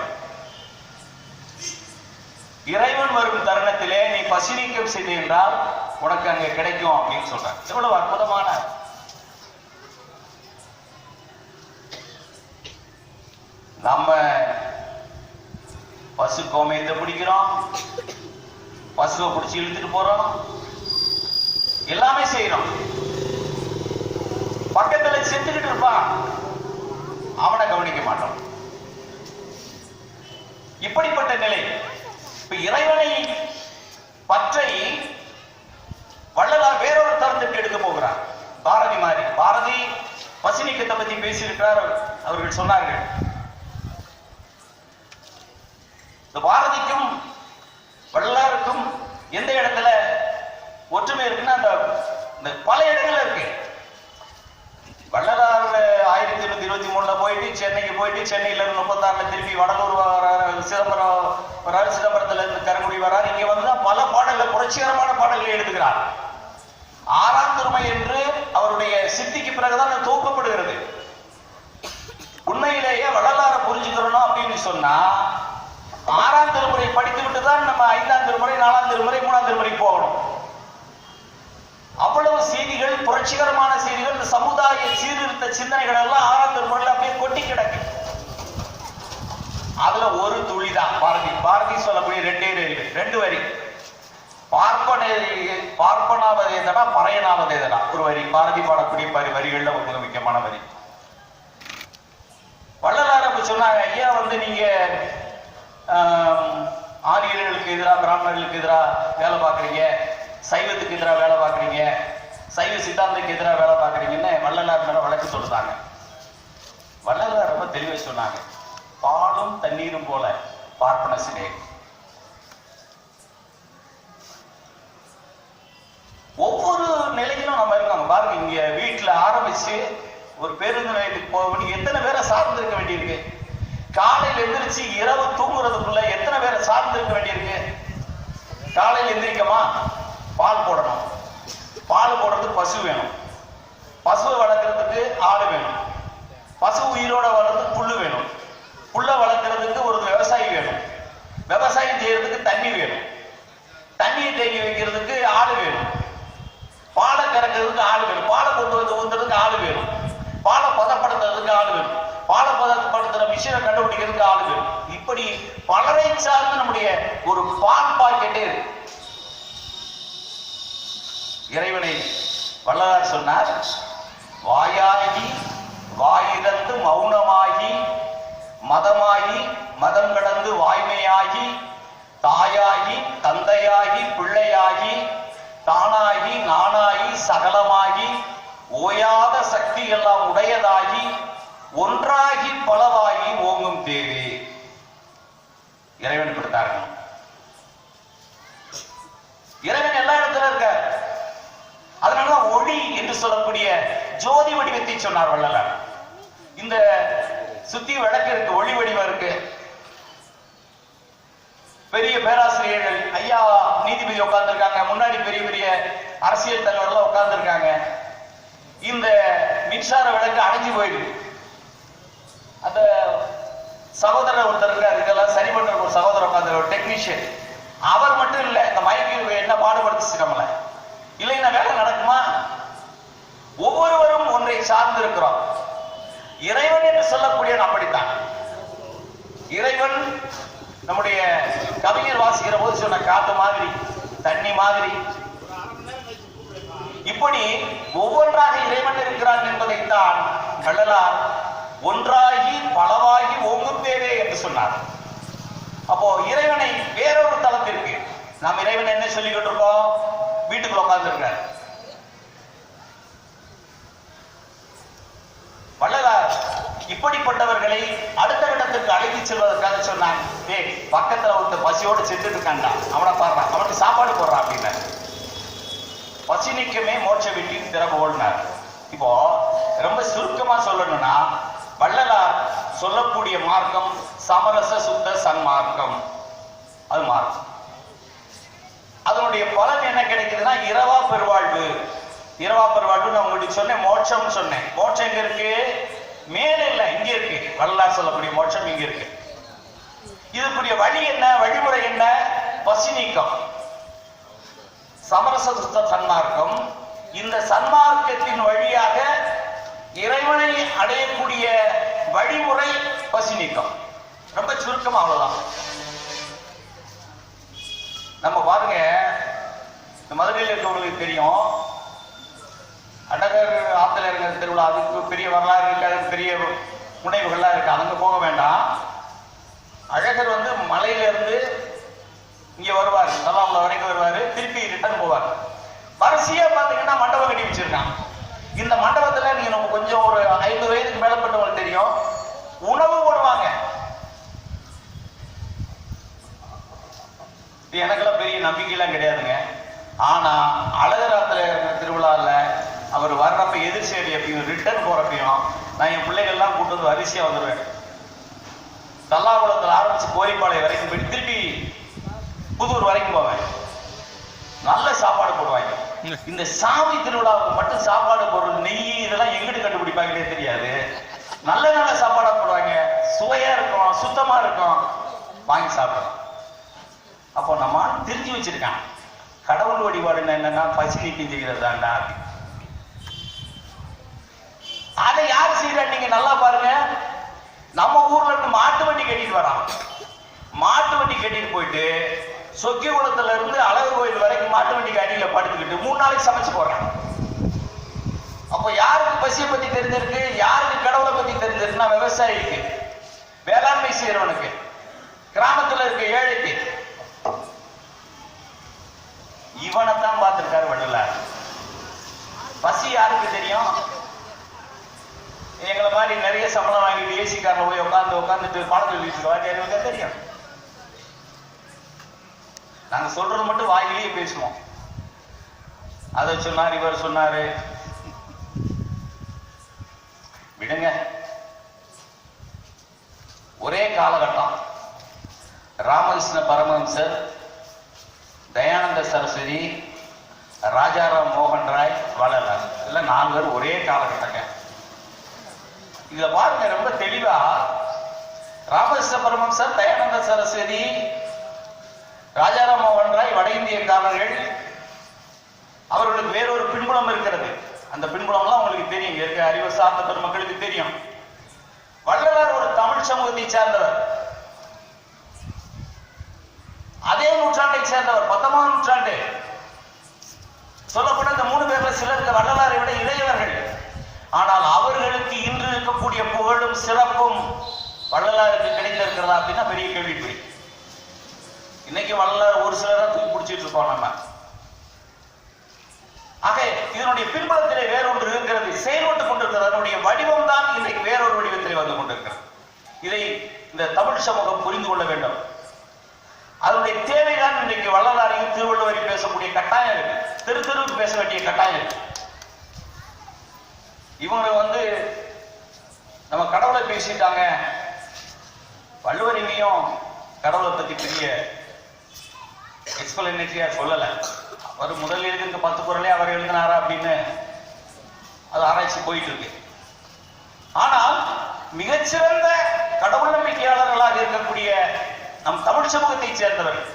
இறைவன் வரும் தருணத்திலே நீ பசி நீக்கம் செய்து என்றால் உனக்கு அங்க கிடைக்கும் அப்படின்னு சொல்றாங்க. எவ்வளவு அற்புதமான நம்ம பசு கோமயத்தை பிடிக்கிறோம், பசுவை பிடிச்சி இழுத்துட்டு போறோம், எல்லாமே செய்யறோம். பக்கத்துல செத்துக்கிட்டு இருப்பான், அவனை கவனிக்க மாட்டோம். இப்படிப்பட்ட நிலை. இப்ப இறைவனை பற்றி வள்ளலார் வேறொரு தரத்துக்கு எடுத்து போகிறார். பாரதி மாதிரி. பாரதி பசி நீக்கத்தை பத்தி பேசியிருக்கிறார். அவர்கள் சொன்னார்கள், இந்த பாரதிக்கும் வள்ளலாருக்கும் எந்த இடத்துல ஒற்றுமை இருக்குன்னா, அந்த பல இடங்கள்ல இருக்கு. வள்ளலார் 1823 போயிட்டு சென்னைக்கு போயிட்டு, சென்னையில இருந்து 36 திருப்பி வடலூர் வராரு, சிதம்பரம் வராரு, சிதம்பரத்துல இருந்து கருங்குடி வராரு. இங்க வந்து பல பாடல்கள், புரட்சிகரமான பாடல்களை எழுதுகிறார். 6ஆம் திருமுறை என்று அவருடைய சித்திக்கு பிறகுதான் அது தூக்கப்படுகிறது. உண்மையிலேயே வள்ளலார புரிஞ்சுக்கிறோம் அப்படின்னு சொன்னா 6ஆம் திருமுறை படித்து விட்டு தான் நம்ம 5ஆம் திருமுறை, 4ஆம் திருமுறை, 3ஆம் திருமுறைக்கு போகணும். அவ்வளவு செய்திகள், புரட்சிகரமான செய்திகள், இந்த சமுதாய சீர்திருத்த சிந்தனைகள் எல்லாம் 6ஆம் திருமுறையில் அப்படியே கொட்டி கிடக்கு. அதுல ஒரு துளிதான் பாரதி சொல்லக்கூடிய 2 வரி. பார்ப்பனாவதேதனா பறையனாவதேதனா ஒரு வரி. பாரதி பாடக்கூடிய வரிகள்ல ஒரு மிக முக்கியமான வரி. வள்ளலார் அப்ப சொன்னாங்க, ஐயா வந்து நீங்க ஆரியர்களுக்கு எதிராக, பிராமணர்களுக்கு எதிராக வேலை பார்க்குறீங்க, சைவத்துக்கு எதிராக வேலை பார்க்குறீங்க, சைவ சித்தாந்தத்துக்கு எதிராக வேலை பார்க்குறீங்கன்னு வள்ளலார் மேல வழக்கு சொல்றாங்க. வள்ளலார் ரொம்ப தெளிவா சொன்னாங்க, பாலும் தண்ணீரும் போல பார்ப்பன சிலை. ஒவ்வொரு நிலையிலும் நம்ம இருக்காங்க பாருங்க. இங்க வீட்டுல ஆரம்பிச்சு ஒரு பேருந்து நிலையத்துக்கு போக வேண்டிய எத்தனை பேரை சார்ந்து இருக்க வேண்டியிருக்கு. காலையில் எந்திரிச்சு இரவு தூங்குறதுக்குள்ள எத்தனை பேரை சார்ந்து இருக்க வேண்டியிருக்கு. காலையில் எந்திரிக்கமா, பால் போடணும், பால் போடுறதுக்கு பசு வேணும், பசுவை வளர்க்கறதுக்கு ஆடு வேணும், பசு உயிரோட வளர்றதுக்கு புல்லு வேணும், புல்ல வளர்க்கறதுக்கு ஒரு விவசாயி வேணும், விவசாயம் செய்யறதுக்கு தண்ணி வேணும், தண்ணியை தேங்கி வைக்கிறதுக்கு ஆடு வேணும், பாலை கறக்கிறதுக்கு ஆடு வேணும், பாலை கொண்டு வந்து ஊத்துறதுக்கு ஆடு வேணும், பாலை பதப்படுத்துறதுக்கு ஆடு வேணும், பாலை பதப்படுத்துற மிஷினை கண்டுபிடிக்கிறதுக்கு ஆடு வேணும். இப்படி பலரை சார்ந்து நம்முடைய ஒரு பால் பாக்கெட்டே இருக்கு. இறைவனை வள்ளலார் சொன்னார், வாயாகி வாயிடந்து மௌனமாகி, மதமாகி மதம் கடந்து வாய்மையாகி, தாயாகி தந்தையாகி பிள்ளையாகி, தானாகி நானாகி சகலமாகி, ஓயாத சக்தி எல்லாம் உடையதாகி, ஒன்றாகி பலவாகி ஓங்கும் தேவே. இறைவன் கொடுத்தார்கள். இறைவன் எல்லா இடத்துல ஜோதி வடிவத்தை சொன்னார் வள்ளலார். இந்த சுத்தி விளக்கு இருக்கு, ஒளி வடிவம் இருக்கு. பெரிய பேராசிரியர்கள் ஐயா நீதிபதி உட்கார்ந்து இருக்காங்க, முன்னாடி பெரிய பெரிய அரசியல் தலைவர்கள் உட்கார்ந்து இருக்காங்க. இந்த மின்சார விளக்கு அணைஞ்சு போயிடுது. அந்த சகோதரர் ஒருத்தர் இருக்காரு, இதெல்லாம் சரி பண்ற ஒரு சகோதரர் உட்கார்ந்து, ஒரு டெக்னீஷியன். அவர் மட்டும் இல்ல, இந்த மைக்கு என்ன பாடுபடுத்துச்சு நம்மள. இல்லைன்னா வேலை நடக்குமா? ஒவ்வொருவரும் ஒன்றை சார்ந்து இருக்கிறோம். இறைவன் என்று சொல்லக்கூடியவன் அப்படித்தான். இறைவன் நம்முடைய கவிஞர் வாசிக்கிற போது சொன்ன காத்து மாதிரி, தண்ணி மாதிரி, இப்படி ஒவ்வொன்றாக இறைவன் இருக்கிறான் என்பதைத்தான் வள்ளலார் ஒன்றாகி பலவாகி ஓங்கும் பேரே என்று சொன்னார். அப்போ இறைவனை வேறொரு தளத்திற்கு நாம் இறைவன் என்ன சொல்லிக்கிட்டு இருக்கோம்? வீட்டுக்குள்ள உட்கார்ந்து இருக்கிறார். வள்ளலார் இப்படிப்பட்டவர்களை அடுத்த இடத்துக்கு அழைத்து செல்வதற்காக சொன்னாங்க, ஏய் பக்கத்துல ஒருத்த பசியோடு செத்துட்டு இருக்கான்டா, அவனை பாடுறான், அவனுக்கு சாப்பாடு போடுறான் அப்படின்னாரு. பசி நீக்கமே மோட்ச வீட்டின் திறவுகோல்னார். இப்போ ரொம்ப சுருக்கமா சொல்லணும்னா, வள்ளலார் சொல்லக்கூடிய மார்க்கம் சமரச சுத்த சன்மார்க்கம். அது மார்க்கம். அதனுடைய பலன் என்ன கிடைக்குதுன்னா இரவா பெருவாழ்வு. இரவா பெருவாழ்வு நான் உங்களுக்கு சொன்னேன், மோட்சம் சொன்னேன். மோட்சம் எங்க இருக்கு? மேல இல்ல, இங்க இருக்கு. வள்ளலார் சொல்லக்கூடிய மோட்சம் இங்க இருக்கு. இதுக்குரிய வழி என்ன, வழிமுறை என்ன? பசி நீக்கம், சமரச சுத்த சன்மார்க்கம். இந்த சன்மார்க்கத்தின் வழியாக இறைவனை அடையக்கூடிய வழிமுறை பசி நீக்கம். ரொம்ப சுருக்கம், அவ்வளவுதான். நம்ம பாருங்க, இந்த மதுரையில் இருக்கவங்களுக்கு தெரியும், அழகர் ஆத்துல இருக்கிற திருவிழா, அதுக்கு பெரிய வரலாறு இருக்கு, அதுக்கு பெரிய முனைவுகள்லாம் இருக்கு, அங்க போக வேண்டாம். அழகர் வந்து மலையில இருந்து இங்க வருவார், தலாவுல வரைக்கும் வருவாரு, திருப்பி ரிட்டர்ன் போவார். வரிசையா பாத்தீங்கன்னா மண்டபம் கட்டி வச்சிருக்காங்க. இந்த மண்டபத்துல நீங்க நம்ம கொஞ்சம் ஒரு 50 வயதுக்கு மேலப்பட்டவங்களுக்கு தெரியும், உணவு போடுவாங்க. எனக்கெல்லாம் பெரிய நம்பிக்கையெல்லாம் கிடையாதுங்க. ஆனா அழகராத்துல இருக்கிற திருவிழாவில் அவர் வர்றப்ப எதிர்சேரி அப்பயும் ரிட்டர்ன் போறப்பையும் நான் என் பிள்ளைகள்லாம் கூட்டு வந்து வரிசையா வந்துடுவேன். தல்லாகுளத்தில் ஆரம்பிச்சு கோரிப்பாளையம் வரைக்கும் போய் திருப்பி புதூர் வரைக்கும் போவேன். நல்ல சாப்பாடு போடுவாங்க. இந்த சாமி திருவிழாவுக்கு மட்டும் சாப்பாடு போடுறது, நெய் இதெல்லாம் எங்கிட்டு கண்டுபிடிப்பாங்கன்னே தெரியாது. நல்ல நல்ல சாப்பாடா போடுவாங்க, சுவையா இருக்கும், சுத்தமா இருக்கும், வாங்கி சாப்பிடலாம். அப்போ நம்ம தெரிஞ்சு வச்சிருக்கான், கடவுள் வழிபாடுன்னு என்னன்னா பசி நீக்கம் செய்கிறது தான்டா. அதை யார் செய்யறா நீங்க நல்லா பாருங்க. நம்ம ஊர்ல இருந்து மாட்டு வண்டி கட்டிட்டு வரான். மாட்டு வண்டி கட்டிட்டு போயிட்டு சொக்கி குளத்துல இருந்து அழகு கோயில் வரைக்கும் மாட்டு வண்டிக்கு அடியில படுத்துக்கிட்டு 3 நாளைக்கு சமைச்சு போடுறான். அப்போ யாருக்கு பசியை பத்தி தெரிஞ்சிருக்கு, யாருக்கு கடவுளை பத்தி தெரிஞ்சிருக்குன்னா விவசாயிக்கு, வேளாண்மை செய்யறவனுக்கு, கிராமத்துல இருக்க ஏழைக்கு. இவனைத்தான் பார்த்திருக்காரு வள்ளலார். பசி யாருக்கு தெரியும்? எங்களை மாதிரி நிறைய சம்பளம் வாங்கிட்டு ஏசி கார்ல போய் உட்காந்துட்டு பாடம் சொல்லிட்டு தெரியும். நாங்க சொல்றது மட்டும் வாயிலேயே பேசுவோம். அதை சொன்னார், இவர் சொன்னாரு, விடுங்க. ஒரே காலகட்டம் ராமகிருஷ்ண பரமஹம்சர், தயானந்த சரஸ்வதி, ராஜாராம் மோகன் ராய், வள்ளலார், எல்லாம் 4 பேர் ஒரே காலகட்டங்க. இதுல பாருங்க ரொம்ப தெளிவா, ராமகிருஷ்ண பரமஹம்சர், தயானந்த சரஸ்வதி, ராஜாராம் மோகன் ராய் வட இந்தியக்காரர்கள். அவர்களுக்கு வேறொரு பின்புலம் இருக்கிறது. அந்த பின்புலம்லாம் உங்களுக்கு தெரியும், இருக்க அறிவு சார்ந்த பெருமக்களுக்கு தெரியும். வள்ளலார் ஒரு தமிழ் சமூகத்தை சேர்ந்தவர், அதே நூற்றாண்டை சேர்ந்தவர், 19ஆம் நூற்றாண்டு. சொல்லப்பட்ட இந்த 3 பேர்ல சிலருக்கு வள்ளலாரை விட இளையவர்கள். ஆனால் அவர்களுக்கு இன்று இருக்கக்கூடிய புகழும் சிறப்பும் வள்ளலாருக்கு கிடைத்திருக்கிறதா அப்படின்னா பெரிய கேள்விக்குறி. இன்னைக்கு வள்ளலார் ஒரு சிலரை தூக்கி பிடிச்சிட்டு இருக்கோம் நம்ம. ஆக இதனுடைய பின்புலத்திலே வேறொன்று இருக்கிறது, செயல்பட்டுக் கொண்டிருக்கிறது. அதனுடைய வடிவம் தான் இன்றைக்கு வேறொரு வடிவத்திலே வந்து கொண்டிருக்கிறது. இதை இந்த தமிழ் சமூகம் புரிந்து கொள்ள வேண்டும். அதனுடைய தேவைதான் இன்றைக்கு வள்ளலாரையும் திருவள்ளுவரையும் பேசக்கூடிய கட்டாயம் இருக்கு, தெருவுக்கு பேச வேண்டிய கட்டாயம் இருக்கு. இவங்க வந்து நம்ம கடவுளை பேசிட்டாங்க. வள்ளுவர் இங்கேயும் கடவுளை பத்தி பெரிய எக்ஸ்பிளனேட்டரியா சொல்லல. அவர் முதல் எழுதியிருக்க 10 குறளே அவர் எழுதினாரா அப்படின்னு அது ஆராய்ச்சி போயிட்டு இருக்கு. ஆனால் மிகச்சிறந்த கடவுள் நம்பிக்கையாளர்களாக இருக்கக்கூடிய நம் தமிழ் சமூகத்தை சேர்ந்தவர்கள்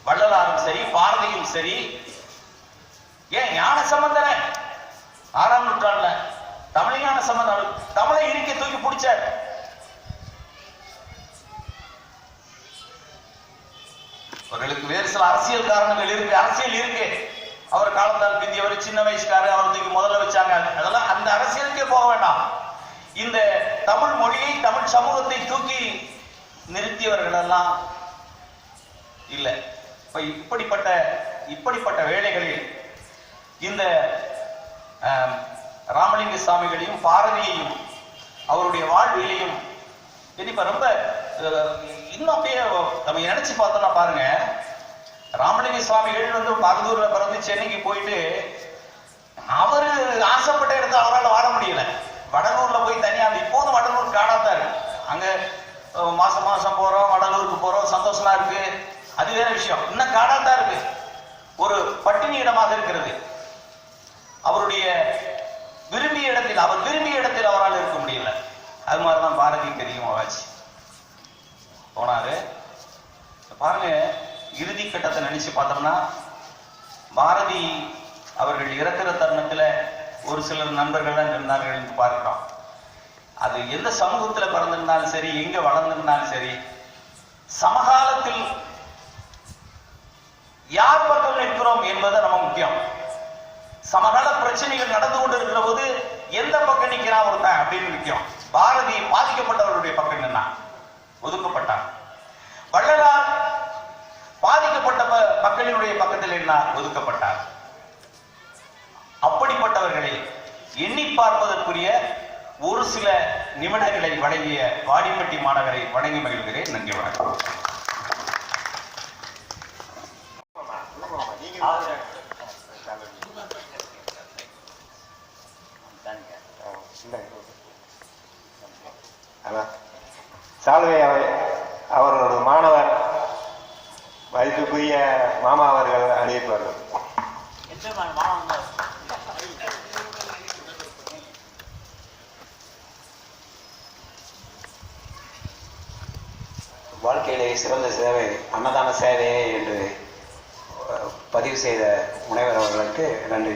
வள்ளலாரும் சரி, பாரதியும் சரி, ஏன் ஞான சம்பந்தர 6ஆம் நூற்றாண்டுல தமிழ் ஞான சம்பந்தர் தமிழை இருக்க தூக்கி பிடிச்சார். அவர்களுக்கு வேறு சில அரசியல் காரணங்கள் இருக்கு, அரசியல் இருக்கு. அவர் காலத்தால் பிந்தியவர், சின்ன வயசுக்காரர், அவர் தூக்கி முதல்ல வச்சாங்க. அதெல்லாம் அந்த அரசியலுக்கே போக வேண்டாம். இந்த தமிழ் மொழியை, தமிழ் சமூகத்தை தூக்கி நிறுத்தியவர்கள் எல்லாம் இல்லை. இப்படிப்பட்ட வேளைகளில் இந்த ராமலிங்க சாமிகளையும் பாரதியையும் அவருடைய வாழ்வியலையும் இப்ப ரொம்ப இன்னும் அப்படியே நம்ம நினைச்சு பார்த்தோம்னா பாருங்க, ராமலிங்க சுவாமிகள் வந்து மருதூர்ல பிறந்து சென்னைக்கு போயிட்டு அவரு ஆசைப்பட்ட இடத்துல அவரால் வாழ முடியல. வடலூர்ல போய் தனியா, இப்போதும் வடலூர் காடாதான் இருக்கு. அங்க மாசம் மாசம் போறோம், வடலூருக்கு போறோம், சந்தோஷமா இருக்கு, அது வேற விஷயம். இன்னும் காடாதான் இருக்கு, ஒரு பட்டினி இடமாக இருக்கிறது. அவருடைய விரும்பிய இடத்தில், அவர் விரும்பிய இடத்தில் அவரால் இருக்க முடியல. அது மாதிரிதான் பாரதி தெரியும் ஆச்சு போனாரு. பாருங்க, இறுதி கட்டத்தை நினைச்சு பார்த்தோம்னா பாரதி அவர்கள் இறக்கிற தருணத்துல ஒரு சிலர் நண்பர்கள் தான் இருந்தார்கள் என்று பார்க்கிறோம். அது எந்த சமூகத்துல பிறந்திருந்தாலும் சரி, எங்க வளர்ந்திருந்தாலும் சரி, சமகாலத்தில் யார் பக்கம் நிற்கிறோம் என்பது நம்ம முக்கியம். சமகால பிரச்சனைகள் நடந்து கொண்டு இருக்கிற போது எந்த பக்கம் நிற்கிறான் ஒருத்தன் அப்படின்னு முக்கியம். பாரதி பாதிக்கப்பட்டவர்களுடைய பக்கம் நின்னா, ஒதுக்கப்பட்டார். வள்ளலார் பாதிக்கப்பட்ட மக்களினுடைய பக்கத்தில் என்ன, ஒதுக்கப்பட்டார். அப்படிப்பட்டவர்களை எண்ணி பார்ப்பதற்குரிய ஒரு சில நிமிடங்களை வழங்கிய வாடிப்பட்டி மாநகரை வணங்கி மகிழ்கிறேன். நன்றி, வணக்கம். சால்வை அவர்களோட மாணவர் மதிப்புக்குரிய மாமா அவர்கள் அணிவிப்பார்கள். வாழ்க்கையிலே சிறந்த சேவை அன்னதான சேவையே என்று பதிவு செய்த முனைவர் அவர்களுக்கு நன்றி.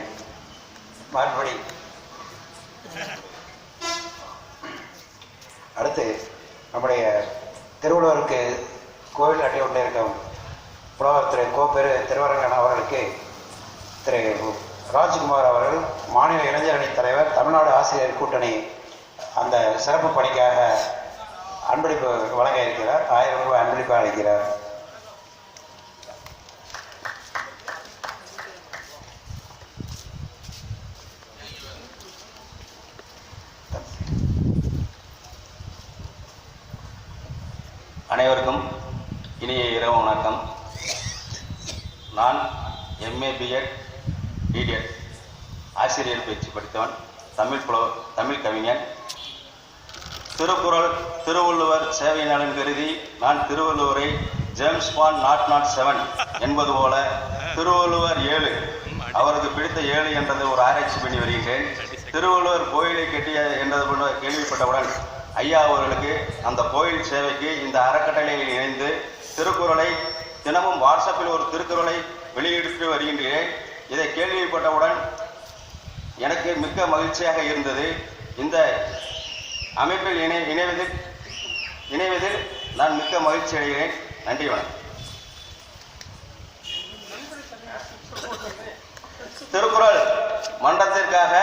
மறுபடி அடுத்து நம்முடைய திருவள்ளுவருக்கு கோவில் அட்டை கொண்டு இருக்கும் புலவர் திரு கோப்பெரு திருவரங்கன் அவர்களுக்கு திரு ராஜ்குமார் அவர்கள் மாநில இளைஞரணி தலைவர், தமிழ்நாடு ஆசிரியர் கூட்டணி, அந்த சிறப்பு பணிக்காக அன்பளிப்பு வழங்க இருக்கிறார். 1000 ரூபாய் அன்பளிப்பு அளிக்கிறார். அனைவருக்கும் இனிய இரவு வணக்கம். நான் MA BEd BEd ஆசிரியர் பயிற்சி படித்தவன், தமிழ் கவிஞன். திருக்குறள் திருவள்ளுவர் சேவை நலன் கருதி நான் திருவள்ளுவரை ஜேம்ஸ் பாண்ட் 007 என்பது போல திருவள்ளுவர் 7 அவருக்கு பிடித்த 7 என்றது ஒரு ஆராய்ச்சி பண்ணி வருகின்றேன். திருவள்ளுவர் கோயிலை கட்டிய என்றது போல கேள்விப்பட்டவுடன் ஐயா அவர்களுக்கு அந்த கோயில் சேவைக்கு இந்த அறக்கட்டளையில் இணைந்து திருக்குறளை தினமும் வாட்ஸ்அப்பில் ஒரு திருக்குறளை வெளியிட்டு வருகின்றேன். இதை கேள்விப்பட்டவுடன் எனக்கு மிக்க மகிழ்ச்சியாக இருந்தது. இந்த அமைப்பில் இணைவதில் நான் மிக்க மகிழ்ச்சி அடைகிறேன். நன்றி, வணக்கம். திருக்குறள் மன்றத்திற்காக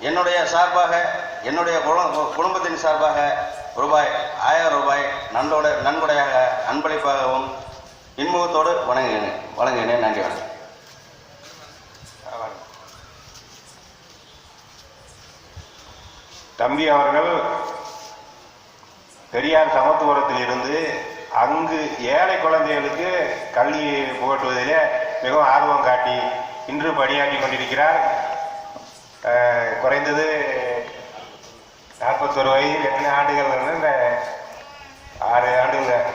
என்னுடைய சார்பாக, என்னுடைய குடும்பத்தின் சார்பாக ரூபாய் 1000 ரூபாய் நன்கொடையாக அன்பளிப்பாகவும் இன்முகத்தோடு வழங்குகிறேன். நன்றி, வணக்கம். தம்பி அவர்கள் பெரியார் சமத்துவத்தில் இருந்து அங்கு ஏழை குழந்தைகளுக்கு கல்வி புகட்டுவதிலே மிகவும் ஆர்வம் காட்டி இன்று பணியாற்றி கொண்டிருக்கிறார். குறைந்தது 41 வயதில் எத்தனை ஆண்டுகள் இந்த 6 ஆண்டுகள்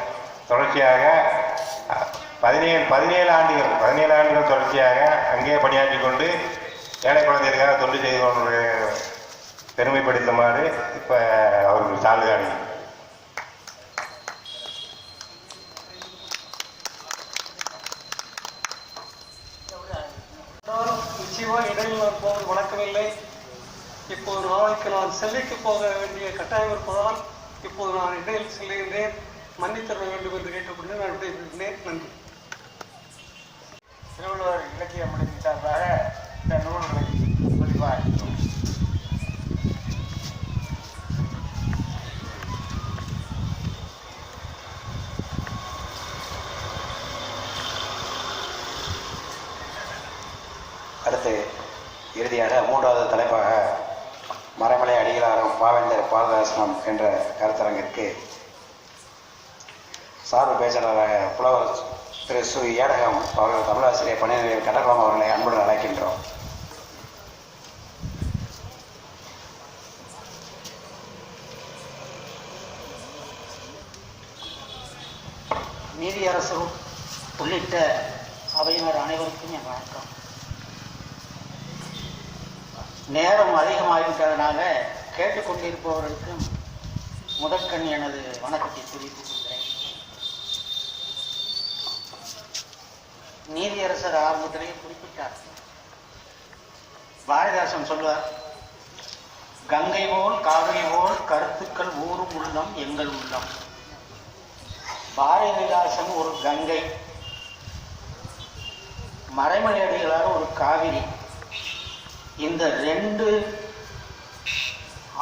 தொடர்ச்சியாக 17 ஆண்டுகள் தொடர்ச்சியாக அங்கேயே பணியாற்றி கொண்டு ஏழை குழந்தைகளுக்காக தொண்டு செய்து கொண்டு பெருமைப்படுத்துமாறு இப்போ அவருக்கு சால்காணி. நிச்சயமாக இடையில் நான் போவது வழக்கமில்லை. இப்போது நாளைக்கு நான் செல்லைக்கு போக வேண்டிய கட்டாயம் இருப்பதால் இப்போது நான் இடையில் செல்கின்றேன். மன்னித்தர வேண்டும் என்று கேட்டுக்கொண்டு நான் விடைபெறுகிறேன். நன்றி. திருவள்ளுவர் இலக்கிய மன்றத்தின் சார்பாக இந்த நூல்களை சொல்வார். அடுத்து இறுதியாக 3வது தலைப்பாக மறைமலை அடிகளாரும் பாவேந்தர் பாரதாசனம் என்ற கருத்தரங்கிற்கு சார்பு பேச்சாளராக புலவர் திரு சு ஏடகம் அவர்கள் தமிழாசிரியர் பணியாளர் கட்டக்குளம் அவர்களை அன்புடன் அழைக்கின்றோம். நீதியரசரும் உள்ளிட்ட அவையினர் அனைவருக்கும் என் வணக்கம். நேரம் அதிகமாகிவிட்டதனால கேட்டுக்கொண்டிருப்பவர்களுக்கும் முதற்கண் எனது வணக்கத்தை தெரிவித்துக் கொள்கிறேன். நீதியரசர் ஆரம்பத்திலேயே குறிப்பிட்டார். பாரதிதாசன் சொல்வார், கங்கை போல் காவிரி போல் கருத்துக்கள் ஊரும் உள்ளம் எங்கள் உள்ளம். பாரதிதாசன் ஒரு கங்கை, மறைமலை அடிகளார் ஒரு காவிரி. இந்த 2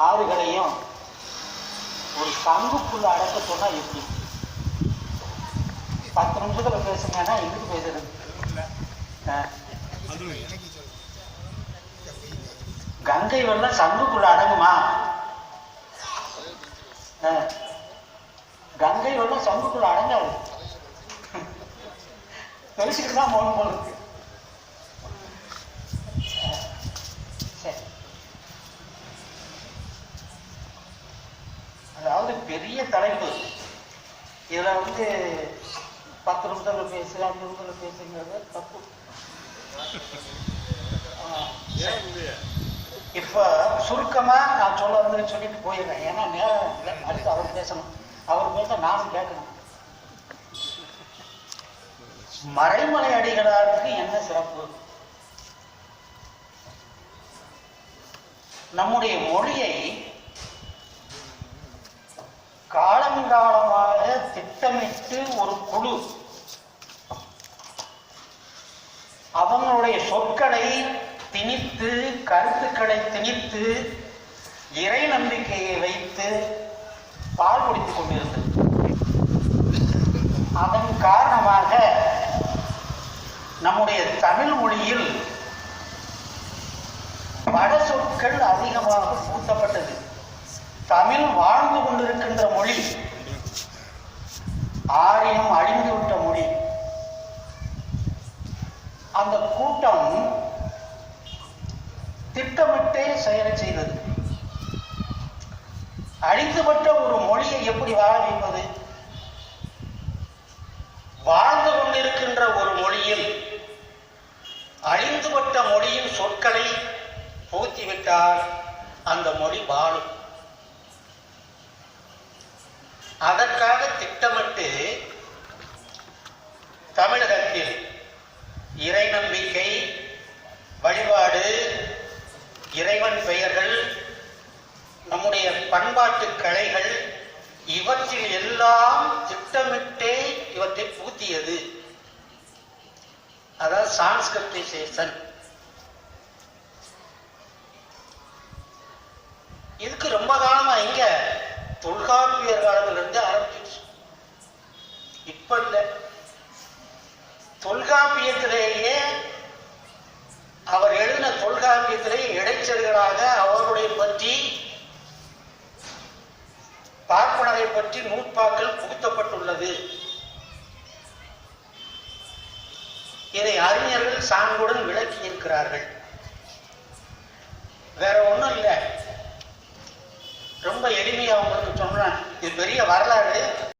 ஆறுகளையும் ஒரு சங்குக்குள்ள அடக்க சொன்னா எப்படி? 10 நிமிஷத்துல பேசுங்கன்னா எதுக்கு பேசுறது? கங்கை வெள்ளம் சங்குக்குள்ள அடங்குமா? கங்கை வெள்ளம் சங்குக்குள்ள அடங்காது. தெரிச்சுக்கிட்டு தான் போகணும் போல இருக்கு. அதாவது பெரிய தலைப்பு. இதுல 10 நிமிஷத்துல பேசு, 5 நிமிஷத்துல பேசுங்கிறது தப்பு. இப்ப சுருக்கமா நான் சொல்லிட்டு போயிடுறேன். ஏன்னா நேரம் இல்லை. அடுத்து அவர் பேசணும். அவர் பேச நானும் கேட்கணும். மறைமலை அடிகளாருக்கு என்ன சிறப்பு? நம்முடைய மொழியை காலங்காலமாக திட்டமிட்டு ஒரு குழு அவங்களுடைய சொற்களை திணித்து, கருத்துக்களை திணித்து, இறை நம்பிக்கையை வைத்து பால் குடித்துக் கொண்டிருந்தது. அதன் காரணமாக நம்முடைய தமிழ் மொழியில் வட சொற்கள் அதிகமாக பூட்டப்பட்டது. தமிழ் வாழ்ந்து கொண்டிருக்கின்ற மொழி, ஆறினும் அழிந்துவிட்ட மொழி. அந்த கூட்டம் திட்டமிட்டே செயலை செய்தது. அழிந்துபட்ட ஒரு மொழியை எப்படி வாழ வைப்பது? வாழ்ந்து கொண்டிருக்கின்ற ஒரு மொழியில் அழிந்துபட்ட மொழியின் சொற்களை புகுத்திவிட்டால் அந்த மொழி வாழும். அதற்காக திட்டமிட்டு தமிழகத்தில் இறை நம்பிக்கை, வழிபாடு, இறைவன் பெயர்கள், நம்முடைய பண்பாட்டு கலைகள், இவற்றில் எல்லாம் திட்டமிட்டே இவற்றை புகுத்தியது. அதாவது சான்ஸ்கிரிட்டைசேஷன். இதுக்கு ரொம்ப காலமா இங்க தொல்காப்பியர் காலத்திலிருந்து ஆரம்பிச்சிருச்சு. இப்ப இல்ல. தொல்காப்பியத்திலேயே அவர் எழுதின தொல்காப்பியத்திலே இடைச்சல்களாக அவருடைய பற்றி, பார்ப்பனரை பற்றி நூற்பாக்கள் புகுத்தப்பட்டுள்ளது. இதை அறிஞர்கள் சான்றுடன் விளக்கி இருக்கிறார்கள். வேற ஒண்ணும் இல்லை. எளிமையாக உங்களுக்கு சொல்றேன். இது பெரிய வரலாறு.